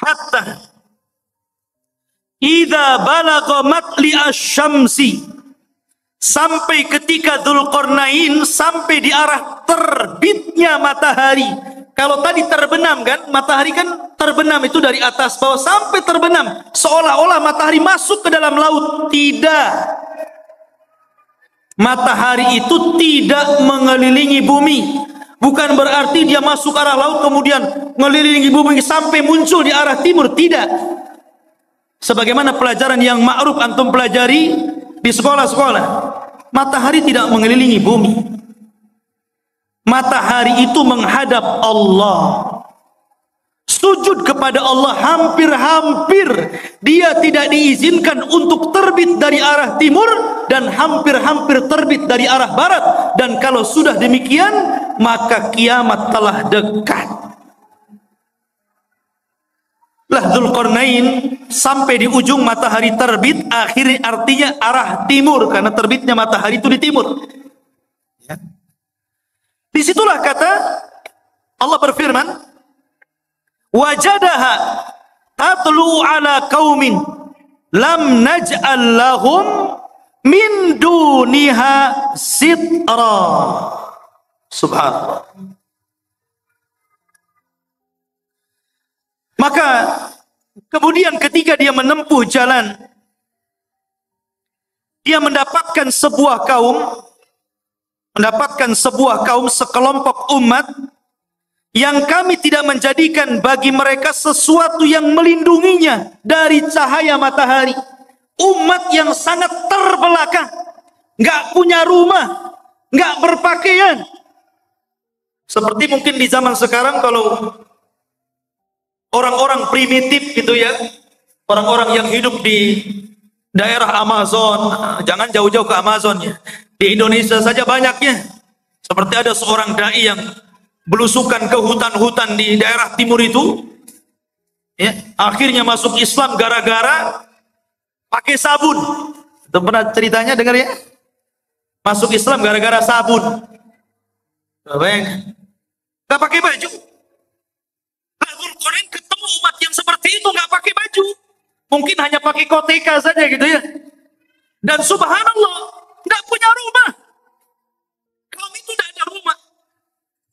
Speaker 2: hatta idza balagha matli'a syamsi, sampai ketika Dzulqarnain sampai di arah terbitnya matahari. Kalau tadi terbenam kan, matahari kan terbenam itu dari atas bawah sampai terbenam, seolah-olah matahari masuk ke dalam laut. Tidak. Matahari itu tidak mengelilingi bumi. Bukan berarti dia masuk arah laut kemudian mengelilingi bumi sampai muncul di arah timur. Tidak. Sebagaimana pelajaran yang ma'ruf antum pelajari di sekolah-sekolah, matahari tidak mengelilingi bumi. Matahari itu menghadap Allah, sujud kepada Allah hampir-hampir. Dia tidak diizinkan untuk terbit dari arah timur, dan hampir-hampir terbit dari arah barat. Dan kalau sudah demikian, maka kiamat telah dekat. Lah Dzulqarnain sampai di ujung matahari terbit, akhirnya artinya arah timur, karena terbitnya matahari itu di timur. Ya. Disitulah kata Allah berfirman, wajadaha tatlu ala qaumin lam naj'al lahum min duniha sitra. Subhanallah. Maka kemudian ketika dia menempuh jalan dia mendapatkan sebuah kaum sekelompok umat yang kami tidak menjadikan bagi mereka sesuatu yang melindunginya dari cahaya matahari. Umat yang sangat terbelakang, nggak punya rumah, nggak berpakaian. Seperti mungkin di zaman sekarang kalau orang-orang primitif gitu ya, orang-orang yang hidup di daerah Amazon, jangan jauh-jauh ke Amazon ya, di Indonesia saja banyaknya. Seperti ada seorang dai yang belusukan ke hutan-hutan di daerah timur itu, ya, akhirnya masuk Islam gara-gara pakai sabun. Itu pernah ceritanya dengar ya? Masuk Islam gara-gara sabun. Bayangkan, nggak pakai baju. Dzulqarnain ketemu umat yang seperti itu nggak pakai baju, mungkin hanya pakai koteka saja gitu ya. Dan subhanallah, nggak punya rumah. Kaum itu tidak ada rumah.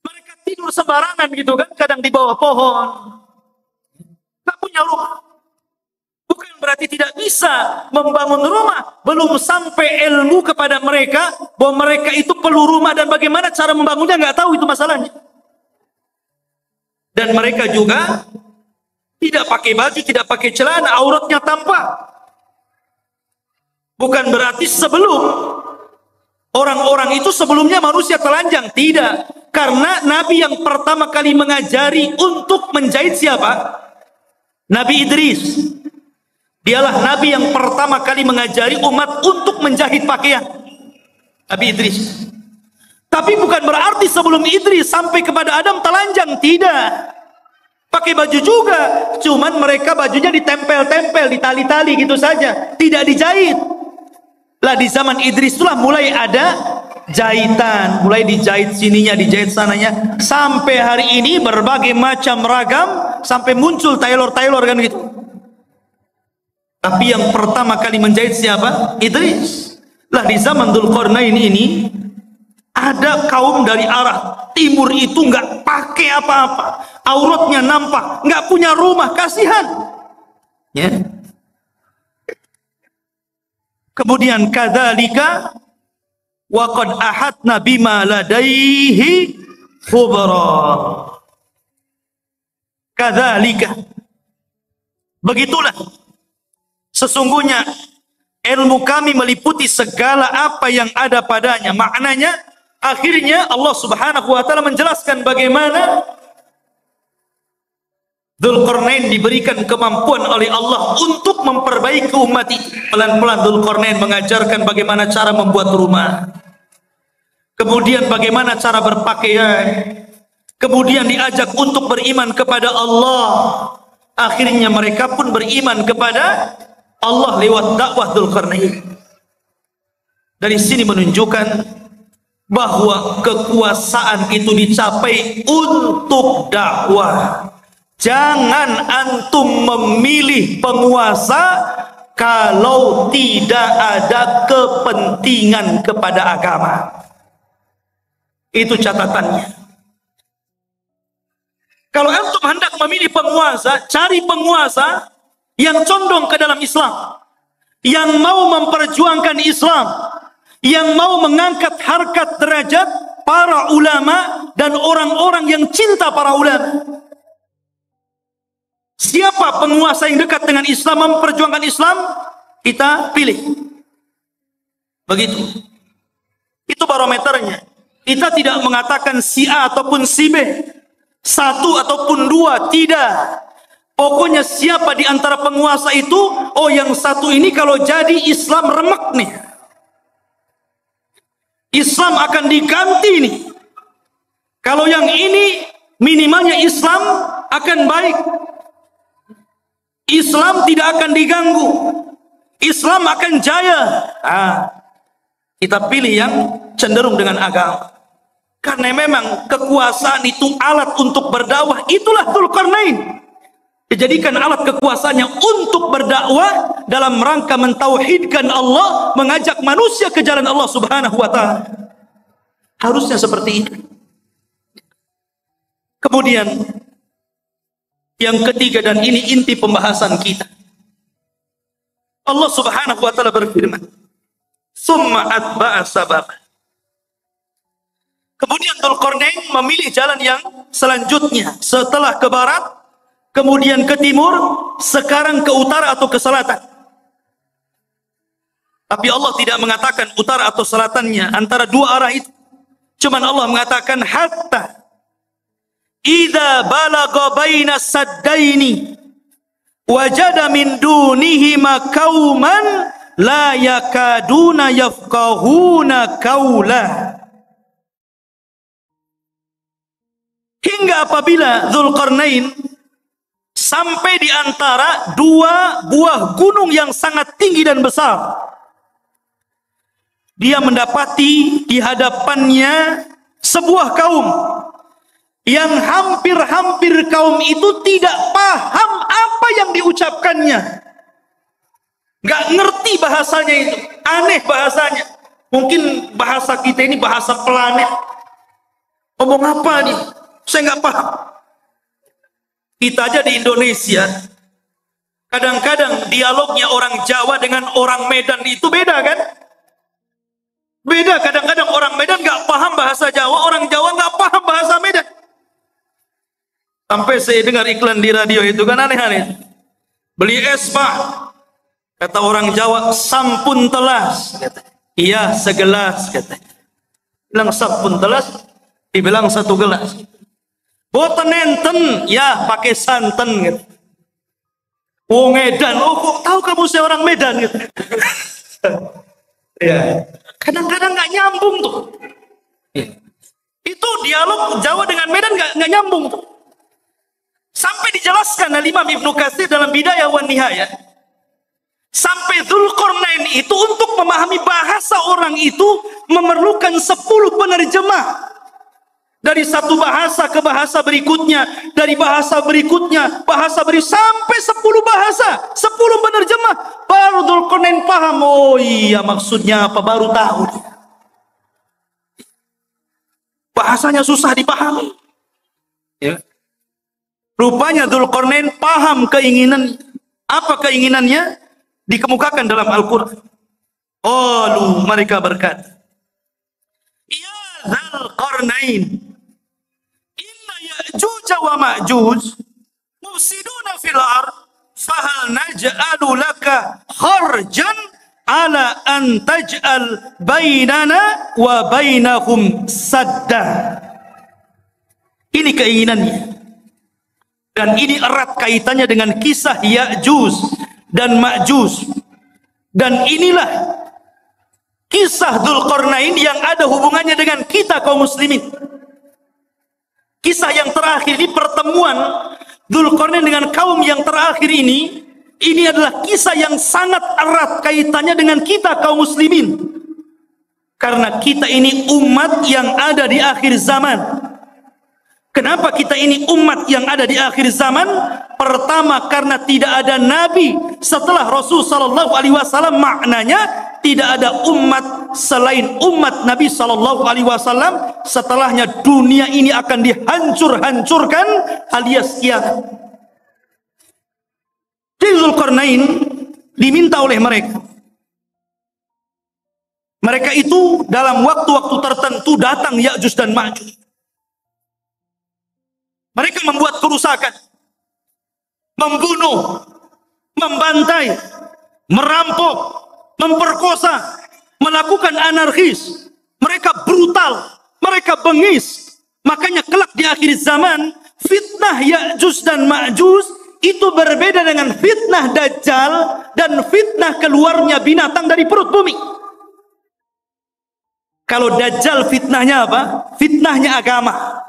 Speaker 2: Mereka tidur sembarangan gitu kan, kadang di bawah pohon. Nggak punya rumah. Bukan berarti tidak bisa membangun rumah. Belum sampai ilmu kepada mereka bahwa mereka itu perlu rumah dan bagaimana cara membangunnya nggak tahu, itu masalahnya. Dan mereka juga tidak pakai baju, tidak pakai celana, auratnya tampak. Bukan berarti sebelum orang-orang itu sebelumnya manusia telanjang, tidak. Karena Nabi yang pertama kali mengajari untuk menjahit siapa? Nabi Idris. Dialah Nabi yang pertama kali mengajari umat untuk menjahit pakaian. Nabi Idris. Tapi bukan berarti sebelum Idris sampai kepada Adam telanjang, tidak. Pakai baju juga, cuman mereka bajunya ditempel-tempel, ditali-tali gitu saja, tidak dijahit. Lah di zaman Idris itulah mulai ada jahitan, mulai dijahit sininya, dijahit sananya, sampai hari ini berbagai macam ragam, sampai muncul tailor-tailor kan gitu. Tapi yang pertama kali menjahit siapa? Idris. Lah di zaman Dzulqarnain ini ada kaum dari arah timur itu nggak pakai apa-apa, auratnya nampak, nggak punya rumah, kasihan. Ya. Kemudian kadzalika wa qad ahatna bima ladaihi khubra. Kadzalika, begitulah sesungguhnya ilmu kami meliputi segala apa yang ada padanya. Maknanya akhirnya Allah Subhanahu wa taala menjelaskan bagaimana Dzulqarnain diberikan kemampuan oleh Allah untuk memperbaiki umat itu. Pelan-pelan Dzulqarnain mengajarkan bagaimana cara membuat rumah, kemudian bagaimana cara berpakaian, kemudian diajak untuk beriman kepada Allah. Akhirnya mereka pun beriman kepada Allah lewat dakwah Dzulqarnain. Dari sini menunjukkan bahwa kekuasaan itu dicapai untuk dakwah. Jangan antum memilih penguasa kalau tidak ada kepentingan kepada agama. Itu catatannya. Kalau antum hendak memilih penguasa, cari penguasa yang condong ke dalam Islam, yang mau memperjuangkan Islam, yang mau mengangkat harkat derajat para ulama dan orang-orang yang cinta para ulama. Siapa penguasa yang dekat dengan Islam, memperjuangkan Islam, kita pilih. Begitu. Itu barometernya. Kita tidak mengatakan si A ataupun si B, satu ataupun dua, tidak. Pokoknya siapa di antara penguasa itu, oh yang satu ini kalau jadi Islam remek nih, Islam akan diganti nih. Kalau yang ini minimalnya Islam akan baik, Islam tidak akan diganggu, Islam akan jaya. Kita pilih yang cenderung dengan agama. Karena memang kekuasaan itu alat untuk berdakwah. Itulah Dzulqarnain. Dijadikan alat kekuasaannya untuk berdakwah dalam rangka mentauhidkan Allah, mengajak manusia ke jalan Allah Subhanahu wa taala. Harusnya seperti itu. Kemudian yang ketiga, dan ini inti pembahasan kita. Allah Subhanahu wa taala berfirman, Summa atba'a sababa. Kemudian Dzulqarnain memilih jalan yang selanjutnya. Setelah ke barat, kemudian ke timur, sekarang ke utara atau ke selatan. Tapi Allah tidak mengatakan utara atau selatannya, antara dua arah itu. Cuman Allah mengatakan hatta idza balagha baina saddaini wajada min dunihima qauman la yakaduna yafqahuna qaula. Hingga apabila Dzulqarnain sampai di antara dua buah gunung yang sangat tinggi dan besar, dia mendapati di hadapannya sebuah kaum yang hampir-hampir kaum itu tidak paham apa yang diucapkannya. Gak ngerti bahasanya itu. Aneh bahasanya. Mungkin bahasa kita ini bahasa planet. Ngomong apa nih? Saya gak paham. Kita aja di Indonesia, kadang-kadang dialognya orang Jawa dengan orang Medan itu beda kan? Beda, kadang-kadang orang Medan gak paham bahasa Jawa, orang Jawa gak paham bahasa Medan. Sampai saya dengar iklan di radio itu kan aneh-aneh. Beli es pak, kata orang Jawa, sampun telas. Iya, segelas kata. Bilang sampun telas, dibilang satu gelas. Boten enten, ya pakai santen gitu. Oh Medan, oh kok tahu kamu saya orang Medan gitu. Ya, kadang-kadang nggak nyambung tuh. Ya. Itu dialog Jawa dengan Medan nggak nyambung tuh. Sampai dijelaskan oleh Imam Ibnu Katsir dalam Bidayah wan Nihayah. Sampai Dzulqarnain itu untuk memahami bahasa orang itu memerlukan 10 penerjemah. Dari satu bahasa ke bahasa berikutnya, dari bahasa berikutnya, sampai 10 bahasa, 10 penerjemah. Baru Dzulqarnain paham, oh iya maksudnya apa, baru tahu. Bahasanya susah dipahami. Ya. Rupanya Dzulqarnain paham keinginan. Apa keinginannya? Dikemukakan dalam Al-Quran. Oh, mereka berkata, ya Dzulqarnain, Ya'juj wa Ma'juj mufsiduna fil ard fahal naj'alu laka kharjan ala an taj'al bainana wa bainahum sadda. Ini keinginannya, dan ini erat kaitannya dengan kisah Ya'juj dan Ma'juj. Dan inilah kisah Dzulqarnain yang ada hubungannya dengan kita kaum muslimin. Kisah yang terakhir ini, pertemuan Dzulqarnain dengan kaum yang terakhir ini adalah kisah yang sangat erat kaitannya dengan kita kaum muslimin. Karena kita ini umat yang ada di akhir zaman. Kenapa kita ini umat yang ada di akhir zaman? Pertama, karena tidak ada nabi setelah Rasul sallallahu alaihi wasallam. Maknanya tidak ada umat selain umat Nabi sallallahu alaihi wasallam. Setelahnya dunia ini akan dihancur-hancurkan alias kiamat. Jadi Dzulqarnain diminta oleh mereka. Mereka itu dalam waktu-waktu tertentu datang Ya'juj dan Ma'juj. Mereka membuat kerusakan, membunuh, membantai, merampok, memperkosa, melakukan anarkis. Mereka brutal, mereka bengis. Makanya kelak di akhir zaman, fitnah Ya'juj dan Ma'juj itu berbeda dengan fitnah Dajjal dan fitnah keluarnya binatang dari perut bumi. Kalau Dajjal fitnahnya apa? Fitnahnya agama.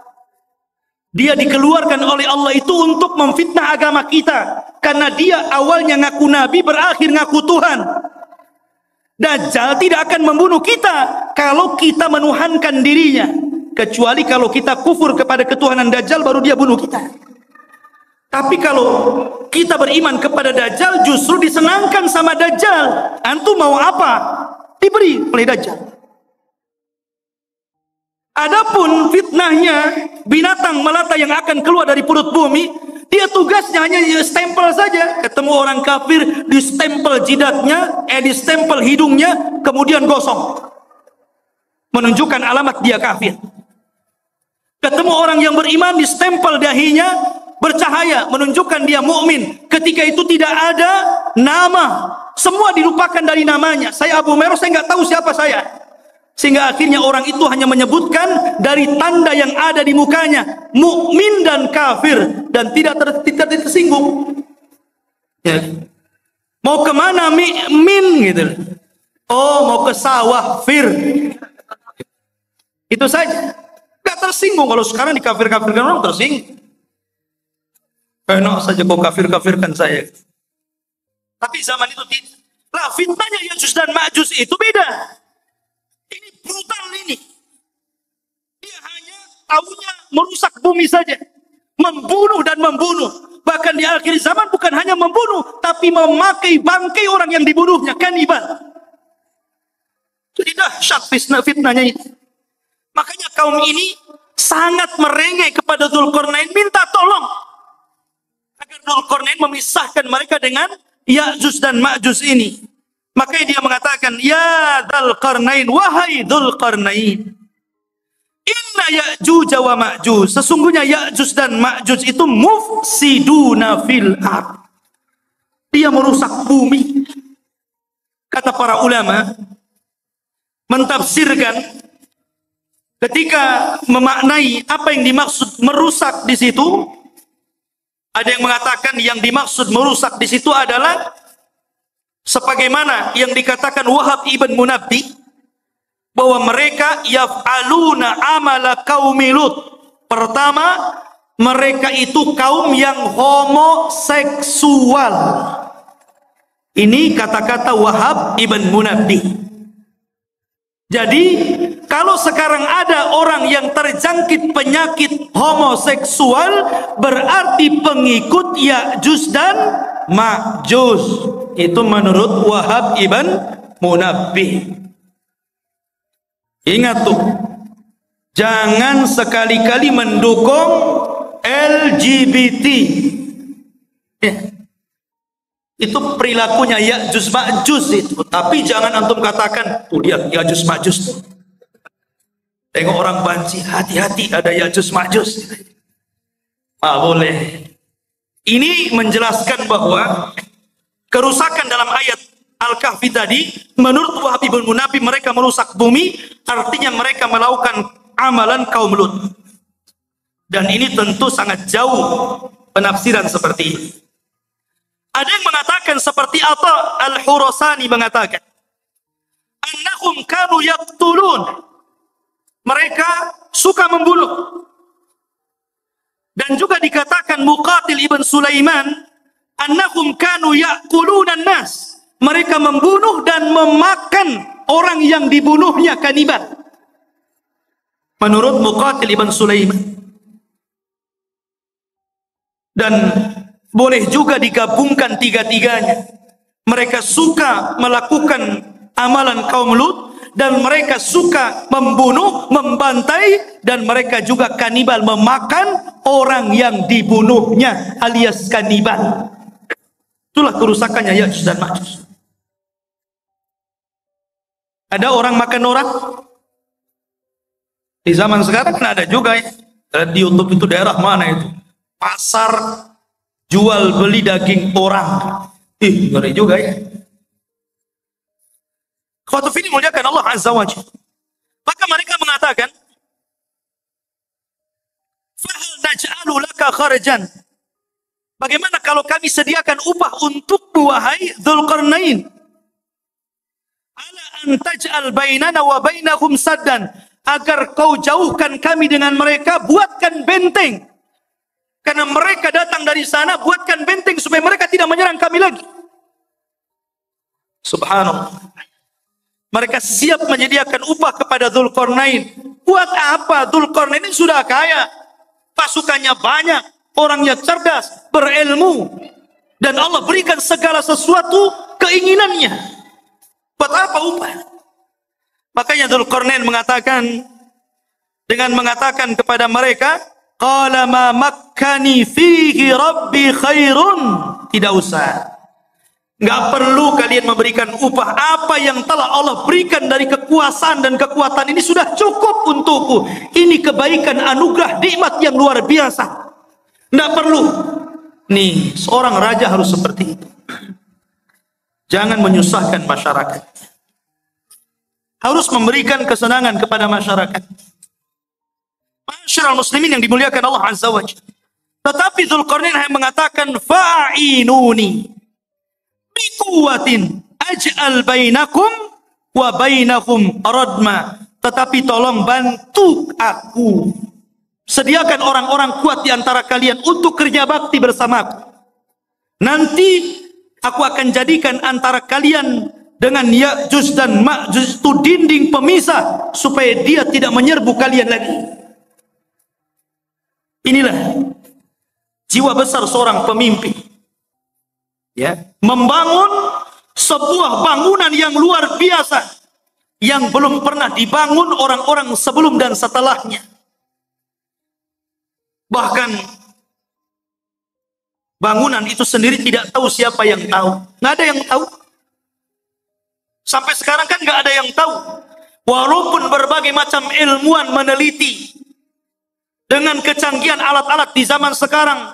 Speaker 2: Dia dikeluarkan oleh Allah itu untuk memfitnah agama kita. Karena dia awalnya ngaku nabi, berakhir ngaku Tuhan. Dajjal tidak akan membunuh kita kalau kita menuhankan dirinya. Kecuali kalau kita kufur kepada ketuhanan Dajjal, baru dia bunuh kita. Tapi kalau kita beriman kepada Dajjal, justru disenangkan sama Dajjal. Antum mau apa? Diberi oleh Dajjal. Adapun fitnahnya binatang melata yang akan keluar dari perut bumi, Dia tugasnya hanya stempel saja. Ketemu orang kafir, di stempel jidatnya, di stempel hidungnya, kemudian gosong. Menunjukkan alamat dia kafir. Ketemu orang yang beriman, di stempel dahinya, bercahaya, menunjukkan dia mukmin. Ketika itu tidak ada nama. Semua dilupakan dari namanya. Saya Abu Meros, saya nggak tahu siapa saya. Sehingga akhirnya orang itu hanya menyebutkan dari tanda yang ada di mukanya, mukmin dan kafir, dan tidak tersinggung. Ya. Mau kemana min gitu? Oh, mau ke sawah fir. Itu saja. Gak tersinggung. Kalau sekarang dikafir-kafirkan orang tersinggung. Enak saja kau kafir-kafirkan saya. Tapi zaman itu tidak. Lah fitnahnya Ya'juj dan Ma'juj itu beda. Ini brutal ini. Dia hanya tahunya merusak bumi saja. Membunuh dan membunuh. Bahkan di akhir zaman bukan hanya membunuh, tapi memakai bangkai orang yang dibunuhnya. Kanibal. Jadi dahsyat fitnahnya itu. Makanya kaum ini sangat merengek kepada Dzulqarnain, minta tolong. Agar Dzulqarnain memisahkan mereka dengan Ya'juj dan Ma'juj ini. Makanya dia mengatakan, ya Dzulqarnain, wahai Dzulqarnain, inna Ya'juj wa Ma'juj, sesungguhnya Ya'juj dan Ma'juj itu mufsiduna fil ard. Dia merusak bumi. Kata para ulama mentafsirkan ketika memaknai apa yang dimaksud merusak di situ, ada yang mengatakan yang dimaksud merusak di situ adalah sebagaimana yang dikatakan Wahab ibn Munabbih, bahwa mereka yaf'aluna amala qaumi Lut. Pertama, mereka itu kaum yang homoseksual. Ini kata-kata Wahab ibn Munabbih. Jadi kalau sekarang ada orang yang terjangkit penyakit homoseksual, berarti pengikut Ya'juj dan Ma'juj. Itu menurut Wahab ibn Munabbih. Ingat tuh, jangan sekali-kali mendukung LGBT. Itu perilakunya Ya'juj Ma'juj itu. Tapi jangan antum katakan, tuh dia Ya'juj Ma'juj tuh. Tengok orang banci, hati-hati ada Ya'juj Ma'juj. Boleh. Ini menjelaskan bahwa kerusakan dalam ayat Al-Kahfi tadi, menurut Wahab ibn Munabbih, mereka merusak bumi, artinya mereka melakukan amalan kaum Lut. Dan ini tentu sangat jauh penafsiran seperti ini. Ada yang mengatakan seperti Atha Al-Khurasani mengatakan, annahum kanu yaqtulun. Mereka suka membunuh. Dan juga dikatakan Muqatil ibn Sulaiman, annahum kanu ya'kulunan nas. Mereka membunuh dan memakan orang yang dibunuhnya, kanibal. Menurut Muqatil ibn Sulaiman. Dan boleh juga digabungkan tiga-tiganya. Mereka suka melakukan amalan kaum Lut, dan mereka suka membunuh, membantai, dan mereka juga kanibal, memakan orang yang dibunuhnya, alias kanibal. Itulah kerusakannya Ya'juj dan Ma'juj. Ada orang makan orang? Di zaman sekarang kan ada juga ya. Di YouTube itu daerah mana itu? Pasar jual beli daging orang. Ngeri juga ya. Khawatu fini muliakan Allah Azza wa Jalla. Maka mereka mengatakan, fahal naj'alu laka kharjan. Bagaimana kalau kami sediakan upah untukmu wahai Dzulqarnain? Ala an taj'al bainana wa bainahum saddan, agar kau jauhkan kami dengan mereka, buatkan benteng. Karena mereka datang dari sana, buatkan benteng supaya mereka tidak menyerang kami lagi. Subhanallah. Mereka siap menyediakan upah kepada Dzulqarnain. Buat apa? Dzulqarnain ini sudah kaya, pasukannya banyak, orangnya cerdas, berilmu, dan Allah berikan segala sesuatu keinginannya. Buat apa upah? Makanya Dzulqarnain mengatakan, dengan mengatakan kepada mereka, Qala ma makkani fihi rabbi khairun. Tidak usah. Nggak perlu kalian memberikan upah. Apa yang telah Allah berikan dari kekuasaan dan kekuatan ini sudah cukup untukku. Ini kebaikan, anugerah, nikmat yang luar biasa. Nggak perlu. Nih, seorang raja harus seperti itu. Jangan menyusahkan masyarakat. Harus memberikan kesenangan kepada masyarakat. Masyarakat muslimin yang dimuliakan Allah Azza wa Jalla. Tetapi Dzulqarnain mengatakan fa'inuni biquwatin aj'al bainakum wa bainahum radma. Tetapi tolong bantu aku. Sediakan orang-orang kuat di antara kalian untuk kerja bakti bersamaku. Nanti aku akan jadikan antara kalian dengan Ya'juj dan Ma'juj itu dinding pemisah supaya dia tidak menyerbu kalian lagi. Inilah jiwa besar seorang pemimpin. Ya, membangun sebuah bangunan yang luar biasa yang belum pernah dibangun orang-orang sebelum dan setelahnya. Bahkan bangunan itu sendiri tidak tahu siapa yang tahu. Nggak ada yang tahu. Sampai sekarang kan nggak ada yang tahu. Walaupun berbagai macam ilmuwan meneliti dengan kecanggihan alat-alat di zaman sekarang,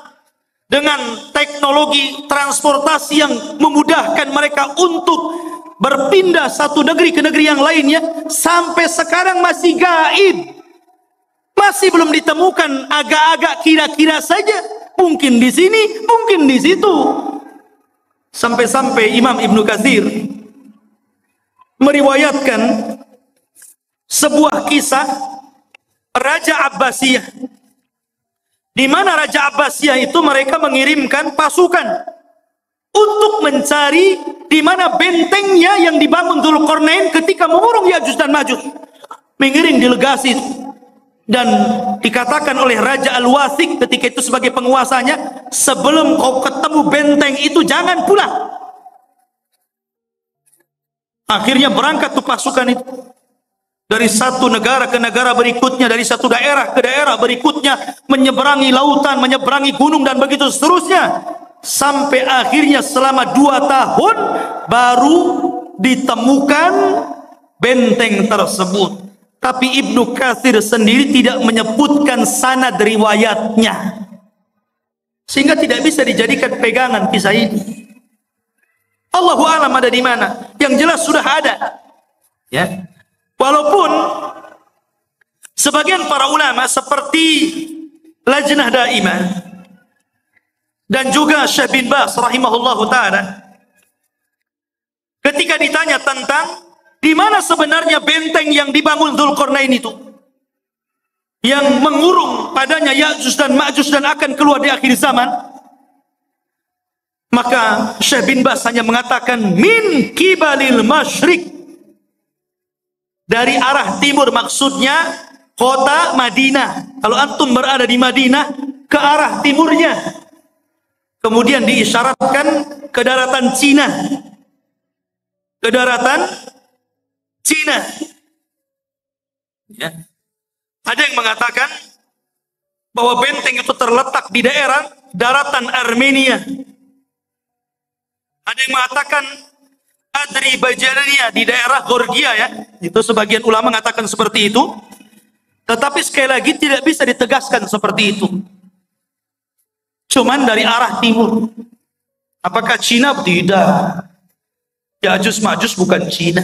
Speaker 2: dengan teknologi transportasi yang memudahkan mereka untuk berpindah satu negeri ke negeri yang lainnya, sampai sekarang masih gaib. Masih belum ditemukan, agak-agak kira-kira saja. Mungkin di sini, mungkin di situ. Sampai-sampai Imam Ibnu Katsir meriwayatkan sebuah kisah Raja Abbasiyah, di mana Raja Abbasiyah itu mereka mengirimkan pasukan untuk mencari di mana bentengnya yang dibangun Dzulqarnain ketika mengurung Ya'juj dan Ma'juj. Mengirim delegasi itu. Dan dikatakan oleh Raja Al-Wathiq ketika itu sebagai penguasanya, sebelum kau ketemu benteng itu jangan pulang. Akhirnya berangkat tuh pasukan itu dari satu negara ke negara berikutnya, dari satu daerah ke daerah berikutnya, menyeberangi lautan, menyeberangi gunung dan begitu seterusnya, sampai akhirnya selama 2 tahun baru ditemukan benteng tersebut. Tapi Ibnu Katsir sendiri tidak menyebutkan sanad riwayatnya, sehingga tidak bisa dijadikan pegangan kisah ini. Allahu a'lam ada di mana. Yang jelas sudah ada. Ya. Walaupun sebagian para ulama seperti Lajnah Daimah dan juga Syekh bin Baz rahimahullahu taala, ketika ditanya tentang di mana sebenarnya benteng yang dibangun Dzulqarnain itu, yang mengurung padanya Ya'juj dan Ma'juj dan akan keluar di akhir zaman, maka Syekh bin Baz hanya mengatakan min kibalil masyriq, dari arah timur, maksudnya kota Madinah. Kalau antum berada di Madinah, ke arah timurnya. Kemudian diisyaratkan ke daratan Cina. Ke daratan Cina. Ya. Ada yang mengatakan bahwa benteng itu terletak di daerah daratan Armenia. Ada yang mengatakan Azerbaijan di daerah Georgia, ya. Itu sebagian ulama mengatakan seperti itu. Tetapi sekali lagi tidak bisa ditegaskan seperti itu. Cuman dari arah timur. Apakah Cina? Tidak. Ya'juj Ma'juj bukan Cina.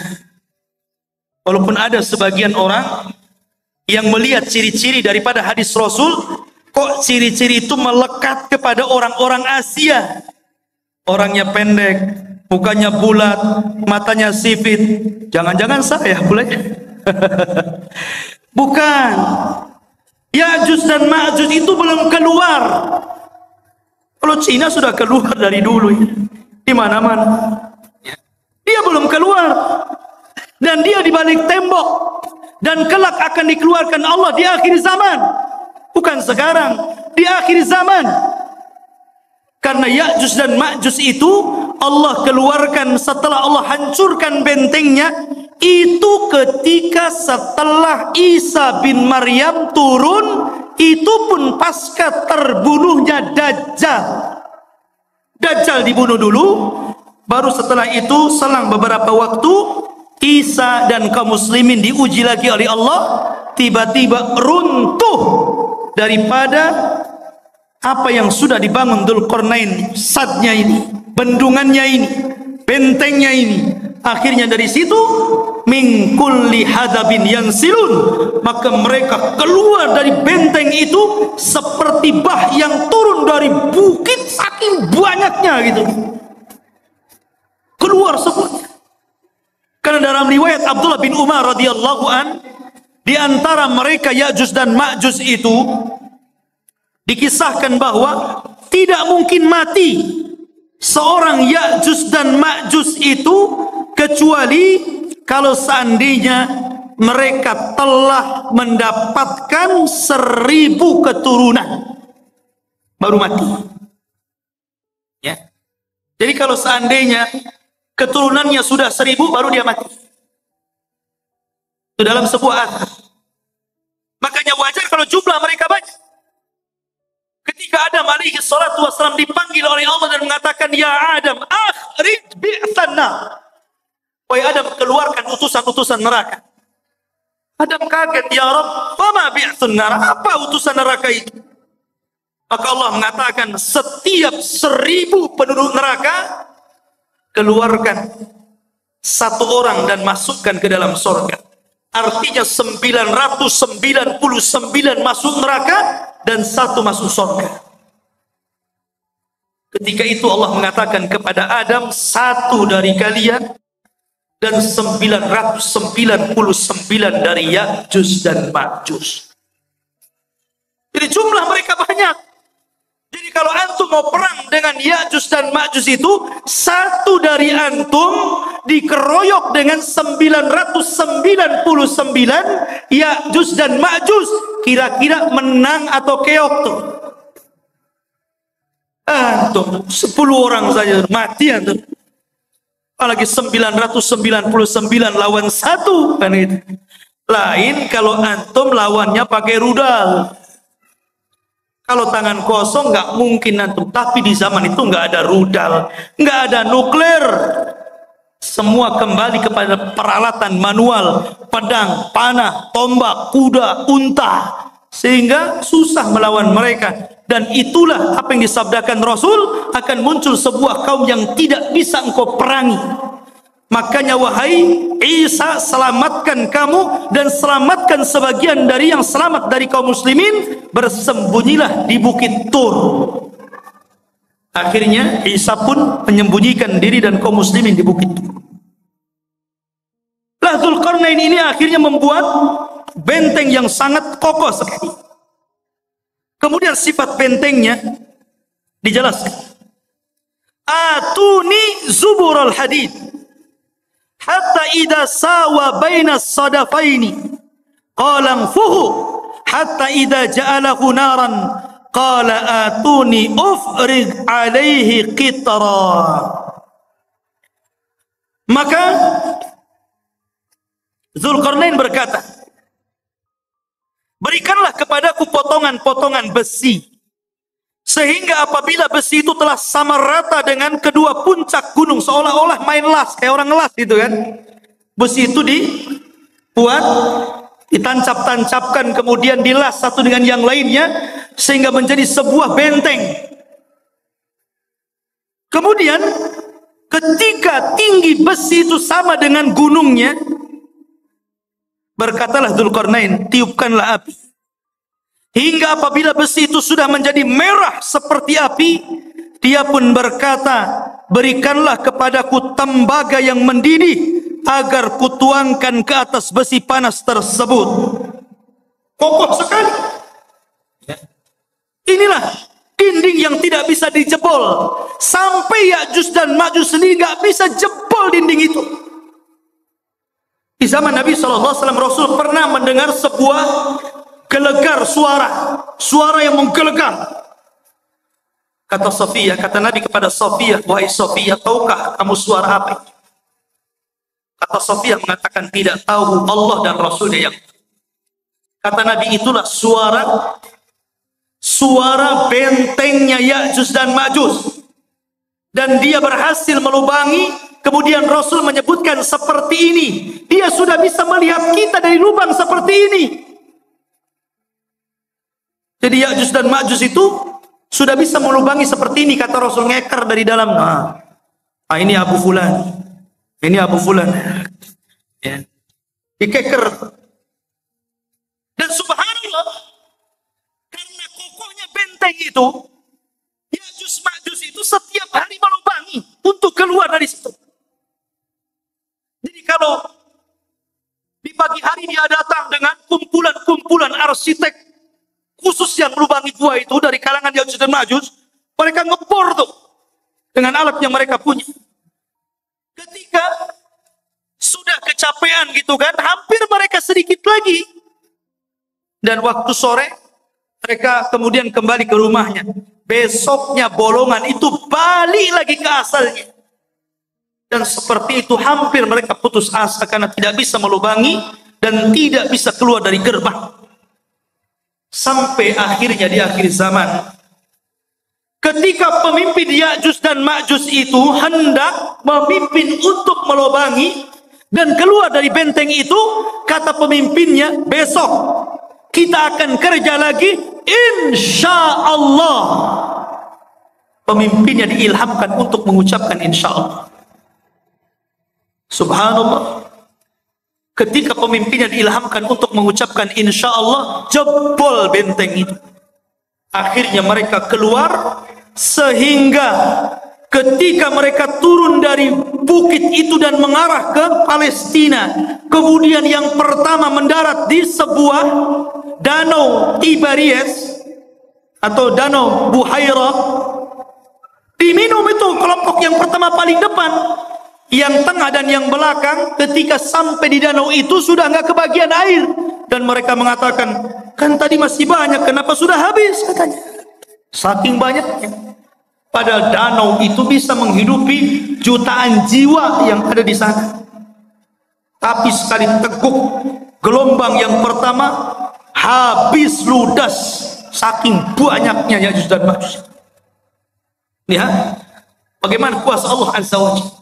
Speaker 2: Walaupun ada sebagian orang yang melihat ciri-ciri daripada hadis Rasul, kok ciri-ciri itu melekat kepada orang-orang Asia. Orangnya pendek, mukanya bulat, matanya sipit. Jangan-jangan saya boleh? Bukan. Ya'juj dan Ma'juj itu belum keluar. Kalau Cina sudah keluar dari dulu, ya. Di mana-mana. Dia belum keluar. Dan dia di balik tembok. Dan kelak akan dikeluarkan Allah di akhir zaman. Bukan sekarang, di akhir zaman. Karena Ya'juj dan Ma'juj itu Allah keluarkan setelah Allah hancurkan bentengnya, itu ketika setelah Isa bin Maryam turun itu pun pasca terbunuhnya Dajjal. Dajjal dibunuh dulu, baru setelah itu selang beberapa waktu Isa dan kaum muslimin diuji lagi oleh Allah, tiba-tiba runtuh daripada apa yang sudah dibangun Dzulqarnain, sadnya ini, bendungannya ini, bentengnya ini. Akhirnya dari situ min kulli hadabin yansilun, maka mereka keluar dari benteng itu seperti bah yang turun dari bukit, saking banyaknya gitu, keluar semua. Karena dalam riwayat Abdullah bin Umar radhiyallahu an, di antara mereka Ya'juj dan Ma'juj itu dikisahkan bahwa tidak mungkin mati seorang Ya'juj dan Ma'juj itu kecuali kalau seandainya mereka telah mendapatkan 1000 keturunan baru mati. Ya. Jadi kalau seandainya keturunannya sudah 1000 baru dia mati. Itu dalam sebuah athar. Makanya wajar kalau jumlah mereka banyak. Ketika Adam alaihi salatu wassalam dipanggil oleh Allah dan mengatakan, ya Adam, akhrij bi'thanna. Wahai Adam, keluarkan utusan-utusan neraka. Adam kaget, ya Rabb, fama bi'thun nar? Apa utusan neraka itu? Maka Allah mengatakan, setiap 1000 penduduk neraka, keluarkan satu orang dan masukkan ke dalam surga. Artinya 999 masuk neraka dan 1 masuk surga. Ketika itu Allah mengatakan kepada Adam, 1 dari kalian dan 999 dari Ya'juj dan Ma'juj. Jadi jumlah mereka banyak. Jadi kalau antum mau perang dengan Ya'juj dan Ma'juj itu, 1 dari antum dikeroyok dengan 999 Ya'juj dan Ma'juj. Kira-kira menang atau keok tuh? Antum 10 orang saja mati antum. Apalagi 999 lawan 1 kan itu. Lain kalau antum lawannya pakai rudal. Kalau tangan kosong nggak mungkin antum. Tapi di zaman itu nggak ada rudal, nggak ada nuklir. Semua kembali kepada peralatan manual, pedang, panah, tombak, kuda, unta, sehingga susah melawan mereka. Dan itulah apa yang disabdakan Rasul, akan muncul sebuah kaum yang tidak bisa engkau perangi. Makanya wahai Isa, selamatkan kamu dan selamatkan sebagian dari yang selamat dari kaum muslimin, bersembunyilah di bukit Tur. Akhirnya Isa pun menyembunyikan diri dan kaum muslimin di bukit Tur. Dzulqarnain ini akhirnya membuat benteng yang sangat kokoh sekali. Kemudian sifat bentengnya dijelaskan. Atuni zubural hadid hatta idza sawa baina sadafaini qala anfuhu hatta idza ja'alahu naran qala atuni ufrig alaihi qitra. Maka Dzulqarnain berkata, berikanlah kepadaku potongan-potongan besi, sehingga apabila besi itu telah sama rata dengan kedua puncak gunung, seolah-olah main las, kayak orang las gitu kan. Besi itu dibuat, ditancap-tancapkan, kemudian dilas satu dengan yang lainnya, sehingga menjadi sebuah benteng. Kemudian ketika tinggi besi itu sama dengan gunungnya, berkatalah Dzulqarnain, tiupkanlah api. Hingga apabila besi itu sudah menjadi merah seperti api, dia pun berkata, berikanlah kepadaku tembaga yang mendidih, agar kutuangkan ke atas besi panas tersebut. Kokoh sekali. Inilah dinding yang tidak bisa dijebol. Sampai Ya'juj dan Ma'juj sendiri gak bisa jebol dinding itu. Di zaman Nabi SAW, Rasul pernah mendengar sebuah gelegar suara yang menggelegar. Kata Sofia, kata Nabi kepada Sofia, wahai Sofia, tahukah kamu suara apa itu? Kata Sofia mengatakan, tidak tahu, Allah dan Rasulnya yang tahu. Kata Nabi, itulah suara suara bentengnya Ya'juj dan Ma'juj. Dan dia berhasil melubangi. Kemudian Rasul menyebutkan seperti ini. Dia sudah bisa melihat kita dari lubang seperti ini. Jadi Ya'juj dan Ma'juj itu sudah bisa melubangi seperti ini, kata Rasul, ngeker dari dalam. Ini Abu Fulan. Ini Abu Fulan. Ya. Dikeker. Dan subhanallah, karena kokohnya benteng itu, Ya'juj Ma'juj itu setiap hari melubangi untuk keluar dari situ. Jadi kalau di pagi hari dia datang dengan kumpulan-kumpulan arsitek khusus yang melubangi gua itu dari kalangan Ya'juj dan Ma'juj, mereka ngebor tuh dengan alat yang mereka punya. Ketika sudah kecapean gitu kan, hampir mereka sedikit lagi. Dan waktu sore mereka kemudian kembali ke rumahnya. Besoknya bolongan itu balik lagi ke asalnya. Dan seperti itu hampir mereka putus asa karena tidak bisa melubangi dan tidak bisa keluar dari gerbang. Sampai akhirnya di akhir zaman, ketika pemimpin Ya'juj dan Ma'juj itu hendak memimpin untuk melubangi dan keluar dari benteng itu, kata pemimpinnya, besok kita akan kerja lagi, insya Allah. Pemimpinnya diilhamkan untuk mengucapkan insya Allah. Subhanallah. Ketika pemimpinnya diilhamkan untuk mengucapkan insya Allah, jebol benteng itu. Akhirnya mereka keluar, sehingga ketika mereka turun dari bukit itu dan mengarah ke Palestina, kemudian yang pertama mendarat di sebuah danau Tiberias atau danau Buhairah, diminum itu kelompok yang pertama paling depan. Yang tengah dan yang belakang ketika sampai di danau itu sudah nggak kebagian air. Dan mereka mengatakan, kan tadi masih banyak, kenapa sudah habis, katanya. Saking banyaknya. Padahal danau itu bisa menghidupi jutaan jiwa yang ada di sana. Tapi sekali teguk gelombang yang pertama, habis ludas saking banyaknya Ya'juj dan Ma'juj. Lihat bagaimana kuasa Allah Azza wa Jalla.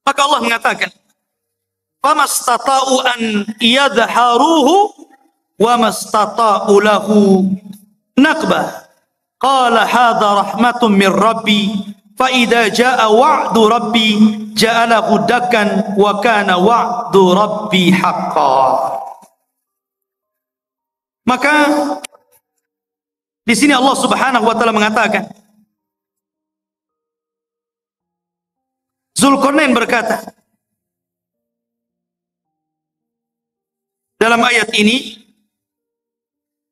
Speaker 2: Maka Allah mengatakan, "Famastata'u an yadharuhu wa mastata'u lahu nakbah. Qala hadha rahmatun min Rabbi, fa idza jaa wa'du Rabbi ja'alahu dakkan wa kana wa'du Rabbi haqqan." Maka di sini Allah Subhanahu wa taala mengatakan, Zulkarnain berkata dalam ayat ini,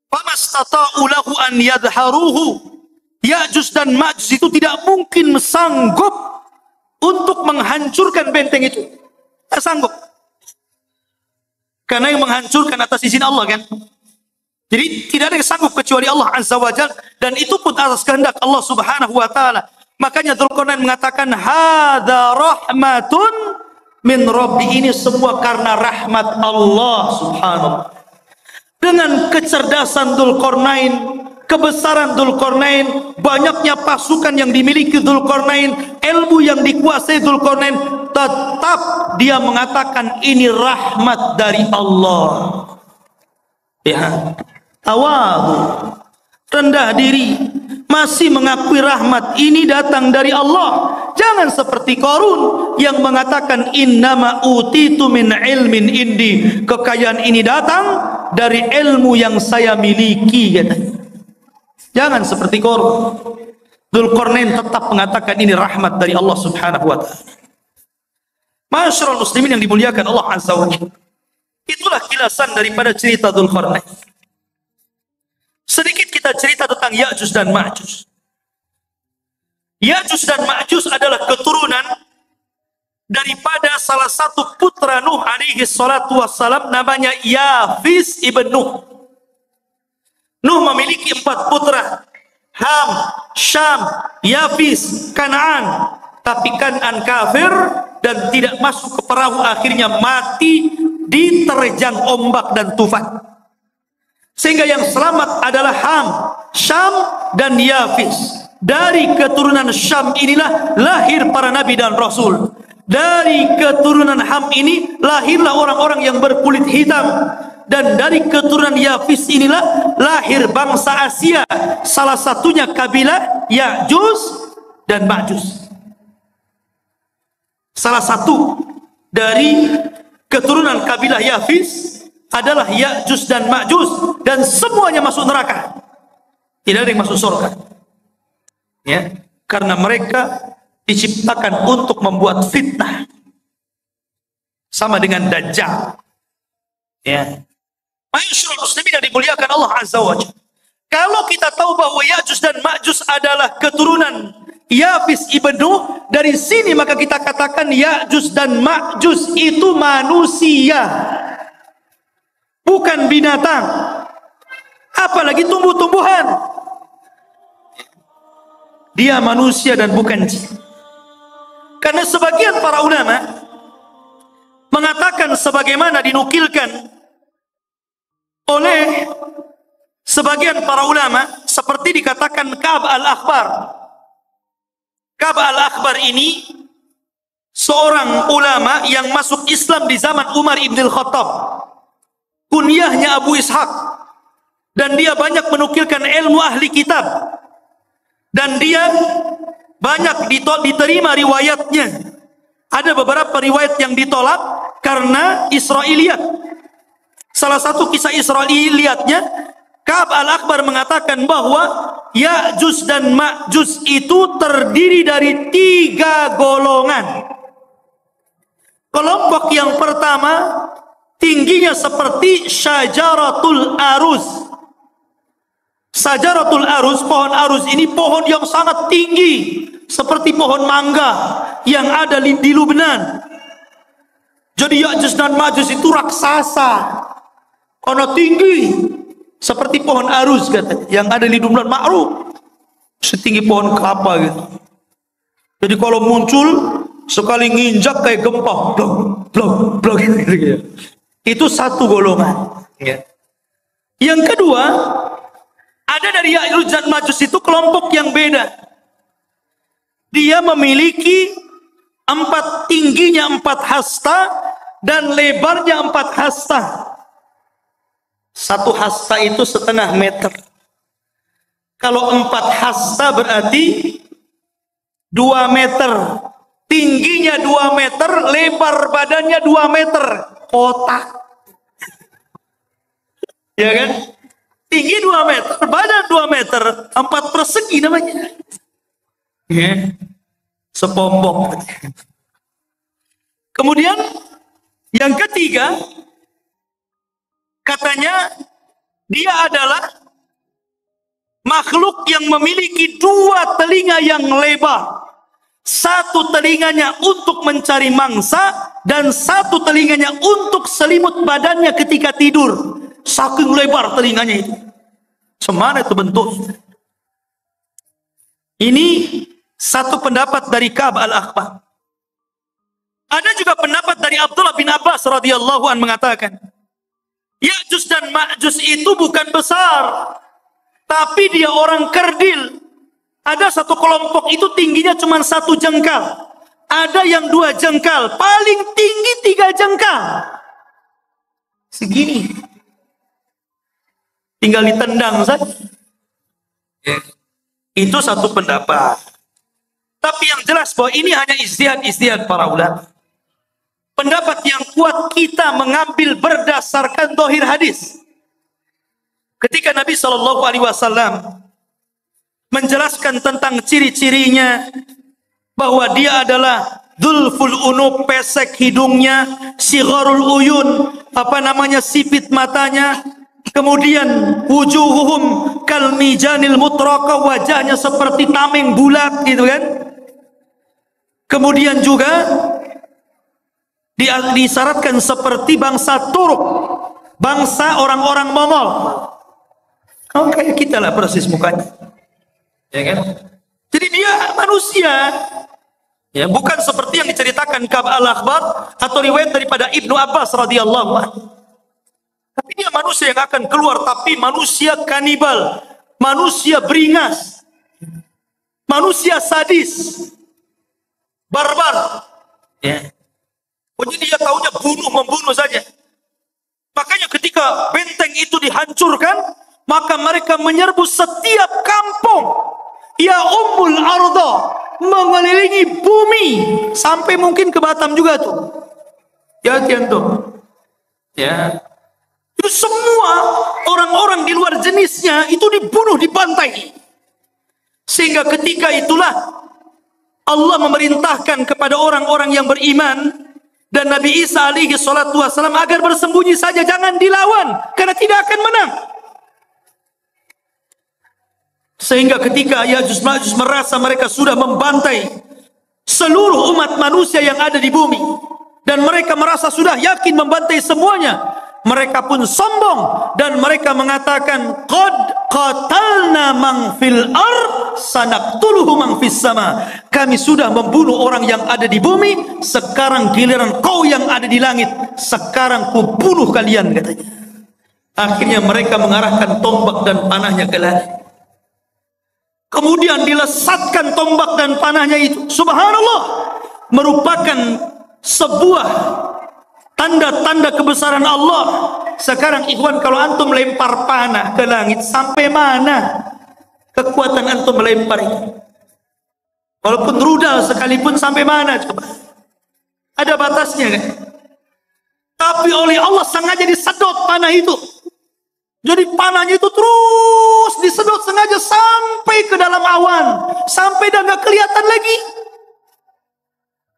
Speaker 2: "Famastata'u lahu an yadharuhu." Ya'juj dan Ma'juj itu tidak mungkin sanggup untuk menghancurkan benteng itu. Tak sanggup. Karena yang menghancurkan atas izin Allah kan. Jadi tidak ada yang sanggup kecuali Allah Azza wa Jalla, dan itu pun atas kehendak Allah Subhanahu wa taala. Makanya Zulkarnain mengatakan, hadza rahmatun min Rabbi, ini semua karena rahmat Allah Subhanahu. Dengan kecerdasan Zulkarnain, kebesaran Zulkarnain, banyaknya pasukan yang dimiliki Zulkarnain, ilmu yang dikuasai Zulkarnain, tetap dia mengatakan ini rahmat dari Allah. Ya, tawadu, rendah diri, masih mengakui rahmat ini datang dari Allah. Jangan seperti Qarun yang mengatakan innama utitu min ilmin indi, kekayaan ini datang dari ilmu yang saya miliki, katanya. Jangan seperti Qarun. Dzulqarnain tetap mengatakan ini rahmat dari Allah Subhanahu wa taala. Masyarul muslimin yang dimuliakan Allah Azza wa Jalla. Itulah kilasan daripada cerita Dzulqarnain. Sedikit kita cerita tentang Ya'juj dan Ma'juj. Ya'juj dan Ma'juj adalah keturunan daripada salah satu putra Nuh alaihi salatu wassalam, namanya Yafis ibn Nuh. Nuh memiliki 4 putra, Ham, Syam, Yafis, Kan'an. Tapi Kan'an kafir dan tidak masuk ke perahu, akhirnya mati diterjang ombak dan tufan. Sehingga yang selamat adalah Ham, Syam dan Yafis. Dari keturunan Syam inilah lahir para nabi dan rasul. Dari keturunan Ham ini lahirlah orang-orang yang berkulit hitam. Dan dari keturunan Yafis inilah lahir bangsa Asia. Salah satunya kabilah Ya'juj dan Ma'juj. Salah satu dari keturunan kabilah Yafis adalah Ya'juj dan Ma'juj, dan semuanya masuk neraka. Tidak ada yang masuk surga. Ya, karena mereka diciptakan untuk membuat fitnah. Sama dengan Dajjal. Ya. Ma'asyiral muslimin yang dimuliakan Allah Azza wa Jalla. Kalau kita tahu bahwa Ya'juj dan Ma'juj adalah keturunan Yafis ibn Nuh, dari sini maka kita katakan Ya'juj dan Ma'juj itu manusia, bukan binatang, apalagi tumbuh-tumbuhan. Dia manusia dan bukan jin. Karena sebagian para ulama mengatakan sebagaimana dinukilkan oleh sebagian para ulama, seperti dikatakan Ka'ab al-Akhbar. Ka'ab al-Akhbar ini seorang ulama yang masuk Islam di zaman Umar ibn al-Khattab. Kunyahnya Abu Ishaq, dan dia banyak menukilkan ilmu ahli kitab, dan dia banyak diterima riwayatnya. Ada beberapa riwayat yang ditolak karena Israiliyat. Salah satu kisah Israiliyatnya, Ka'ab al-Akhbar mengatakan bahwa Ya'juj dan Ma'juj itu terdiri dari 3 golongan. Kelompok yang pertama tingginya seperti Syajaratul Aruz. Syajaratul Aruz, pohon aruz ini pohon yang sangat tinggi, seperti pohon mangga yang ada di Lubnan. Jadi Ya'juj dan Ma'juj itu raksasa karena tinggi, seperti pohon aruz katanya, yang ada di Lubnan, ma'ruf, setinggi pohon kelapa gitu. Jadi kalau muncul sekali nginjak kayak gempa, blok blok blok gitu. Itu satu golongan. Ya. Yang kedua, ada dari Ya'juj dan Ma'juj itu kelompok yang beda. Dia memiliki tingginya 4 hasta dan lebarnya 4 hasta. 1 hasta itu setengah meter. Kalau 4 hasta berarti 2 meter. Tingginya 2 meter, lebar badannya 2 meter. Kotak. Ya kan? Tinggi 2 meter, badan 2 meter, 4 persegi namanya. Ya. Sepompong. Kemudian yang ketiga, katanya dia adalah makhluk yang memiliki 2 telinga yang lebar. 1 telinganya untuk mencari mangsa dan 1 telinganya untuk selimut badannya ketika tidur. Saking lebar telinganya itu. Semana itu bentuk. Ini satu pendapat dari Ka'ab al-Akhbar. Ada juga pendapat dari Abdullah bin Abbas radhiyallahu anhu mengatakan, Ya'juj dan Ma'juj itu bukan besar, tapi dia orang kerdil. Ada satu kelompok itu tingginya cuma 1 jengkal. Ada yang 2 jengkal. Paling tinggi 3 jengkal. Segini. Tinggal ditendang saja. Itu satu pendapat. Tapi yang jelas bahwa ini hanya ijtihad para ulama. Pendapat yang kuat kita mengambil berdasarkan zahir hadis. Ketika Nabi SAW menjelaskan tentang ciri-cirinya, bahwa dia adalah dzulful unub, pesek hidungnya, sigharul uyun, sipit matanya, kemudian wujuhuhum kal mijanil mutraqa, wajahnya seperti tameng bulat gitu kan. Kemudian juga disyaratkan seperti bangsa Turk, bangsa orang-orang Mongol. Oh, kayak kita lah persis mukanya. Ya kan? Jadi dia manusia. Ya, bukan seperti yang diceritakan Ka'ab al-Akhbar atau riwayat daripada Ibnu Abbas radhiyallahu anhu. Ini manusia yang akan keluar, tapi manusia kanibal, manusia beringas, manusia sadis, barbar. Ya. Jadi dia tahunya membunuh saja. Makanya ketika benteng itu dihancurkan, maka mereka menyerbu setiap kampung. Ya ummul arda, mengelilingi bumi sampai mungkin ke Batam juga tuh. Ya tuh. Ya. Itu semua orang-orang di luar jenisnya itu dibunuh, dibantai. Sehingga ketika itulah Allah memerintahkan kepada orang-orang yang beriman dan Nabi Isa alaihi salatu wassalam agar bersembunyi saja, jangan dilawan karena tidak akan menang. Sehingga ketika Ya'juj Ma'juj merasa mereka sudah membantai seluruh umat manusia yang ada di bumi dan mereka merasa sudah yakin membantai semuanya, mereka pun sombong dan mereka mengatakan, qad qatalna man fil ard sanaqtuluhu man fis sama. Kami sudah membunuh orang yang ada di bumi, sekarang giliran kau yang ada di langit, sekarang ku bunuh kalian, katanya. Akhirnya mereka mengarahkan tombak dan panahnya ke langit. Kemudian dilesatkan tombak dan panahnya itu, subhanallah, merupakan sebuah tanda-tanda kebesaran Allah. Sekarang ikhwan, kalau antum lempar panah ke langit, sampai mana kekuatan antum melempar itu? Walaupun rudal sekalipun, sampai mana coba? Ada batasnya kan? Tapi oleh Allah sengaja disedot panah itu. Jadi panahnya itu terus disedot sengaja sampai ke dalam awan, sampai dah nggak kelihatan lagi.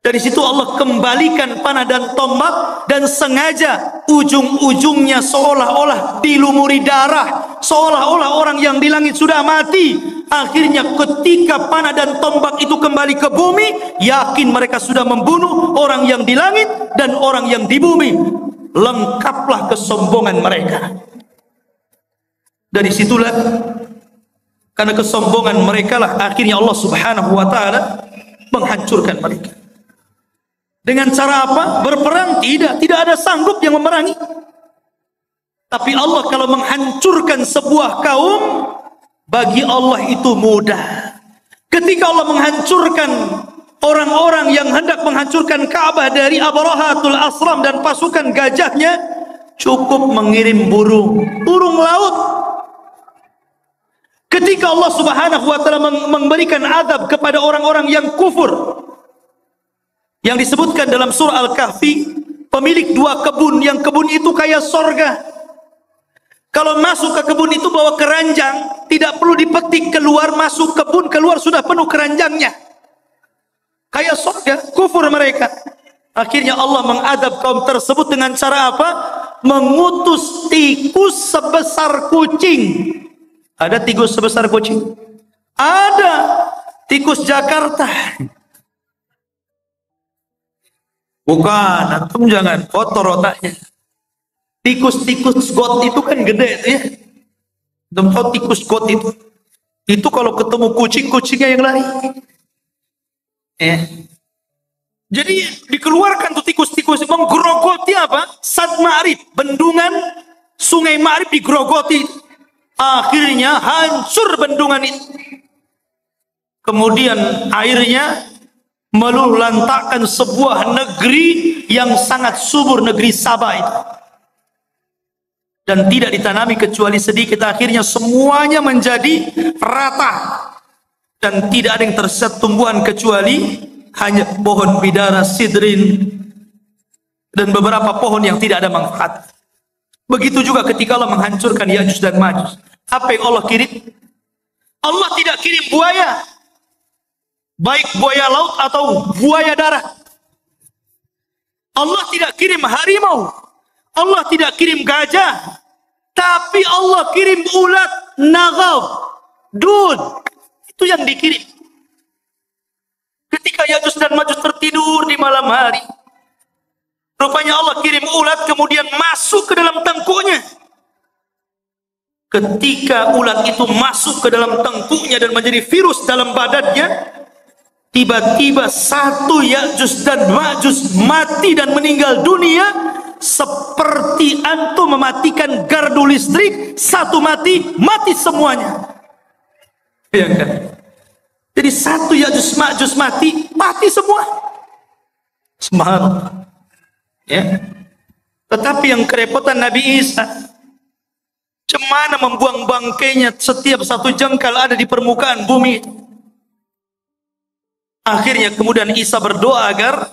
Speaker 2: Dari situ Allah kembalikan panah dan tombak, dan sengaja ujung-ujungnya seolah-olah dilumuri darah, seolah-olah orang yang di langit sudah mati. Akhirnya ketika panah dan tombak itu kembali ke bumi, yakin mereka sudah membunuh orang yang di langit dan orang yang di bumi. Lengkaplah kesombongan mereka. Dari situlah, karena kesombongan mereka lah akhirnya Allah subhanahu wa ta'ala menghancurkan mereka. Dengan cara apa? Berperang? Tidak ada sanggup yang memerangi. Tapi Allah kalau menghancurkan sebuah kaum, bagi Allah itu mudah. Ketika Allah menghancurkan orang-orang yang hendak menghancurkan Ka'bah dari Abrahatul Asram dan pasukan gajahnya, cukup mengirim burung laut. Ketika Allah subhanahu wa ta'ala memberikan azab kepada orang-orang yang kufur, yang disebutkan dalam surah Al-Kahfi, pemilik dua kebun, yang kebun itu kayak sorga. Kalau masuk ke kebun itu bawa keranjang, tidak perlu dipetik, keluar, masuk kebun, keluar sudah penuh keranjangnya. Kayak sorga, kufur mereka. Akhirnya Allah mengadab kaum tersebut dengan cara apa? Mengutus tikus sebesar kucing. Ada tikus sebesar kucing? Ada. Tikus Jakarta. Bukan, antum jangan kotor otaknya. Tikus-tikus got itu kan gede ya. Antum tahu tikus got itu? Itu kalau ketemu kucing, kucingnya yang lari. Jadi dikeluarkan tuh tikus-tikus menggerogoti apa? Sad Ma'rib, bendungan Sungai Ma'rib digerogoti. Akhirnya hancur bendungan itu. Kemudian airnya meluluhlantakkan sebuah negeri yang sangat subur, negeri Sabah itu. Dan tidak ditanami kecuali sedikit. Akhirnya semuanya menjadi rata. Dan tidak ada yang tersisa tumbuhan kecuali hanya pohon bidara, sidrin, dan beberapa pohon yang tidak ada manfaat. Begitu juga ketika Allah menghancurkan Ya'juj dan Ma'juj. Apa yang Allah kirim? Allah tidak kirim buaya, baik buaya laut atau buaya darat. Allah tidak kirim harimau, Allah tidak kirim gajah, tapi Allah kirim ulat, naghaw, dud. Itu yang dikirim. Ketika Ya'juj dan Ma'juj tertidur di malam hari, rupanya Allah kirim ulat, kemudian masuk ke dalam tengkuknya. Ketika ulat itu masuk ke dalam tengkuknya dan menjadi virus dalam badannya, tiba-tiba satu Ya'juj dan Ma'juj mati dan meninggal dunia seperti antum mematikan gardu listrik, satu mati, mati semuanya. Ya kan? Jadi satu Ya'juj Ma'juj mati, mati semua. Subhanallah. Ya. Tetapi yang kerepotan Nabi Isa, cemana membuang bangkainya setiap satu jengkal ada di permukaan bumi. Akhirnya kemudian Isa berdoa agar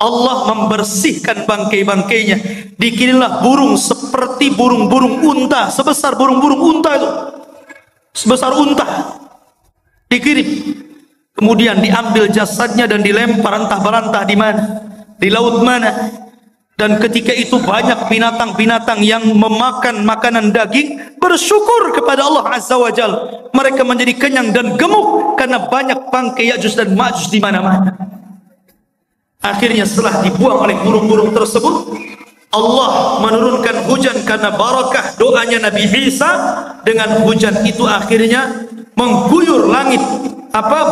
Speaker 2: Allah membersihkan bangkai-bangkainya. Dikirimlah burung seperti burung-burung unta, sebesar burung-burung unta itu, sebesar unta, dikirim. Kemudian diambil jasadnya dan dilempar entah berantah di mana, di laut mana. Dan ketika itu banyak binatang-binatang yang memakan makanan daging bersyukur kepada Allah Azza wa Jalla. Mereka menjadi kenyang dan gemuk karena banyak bangkai Ya'juj dan Ma'juj di mana-mana. Akhirnya setelah dibuang oleh burung-burung tersebut, Allah menurunkan hujan karena barakah doanya Nabi Isa. Dengan hujan itu akhirnya mengguyur langit,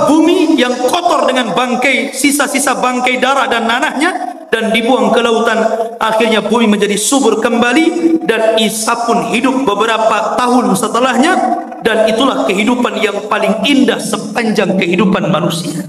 Speaker 2: bumi yang kotor dengan bangkai, sisa-sisa bangkai darah dan nanahnya, dan dibuang ke lautan. Akhirnya bumi menjadi subur kembali, dan Isa pun hidup beberapa tahun setelahnya, dan itulah kehidupan yang paling indah sepanjang kehidupan manusia.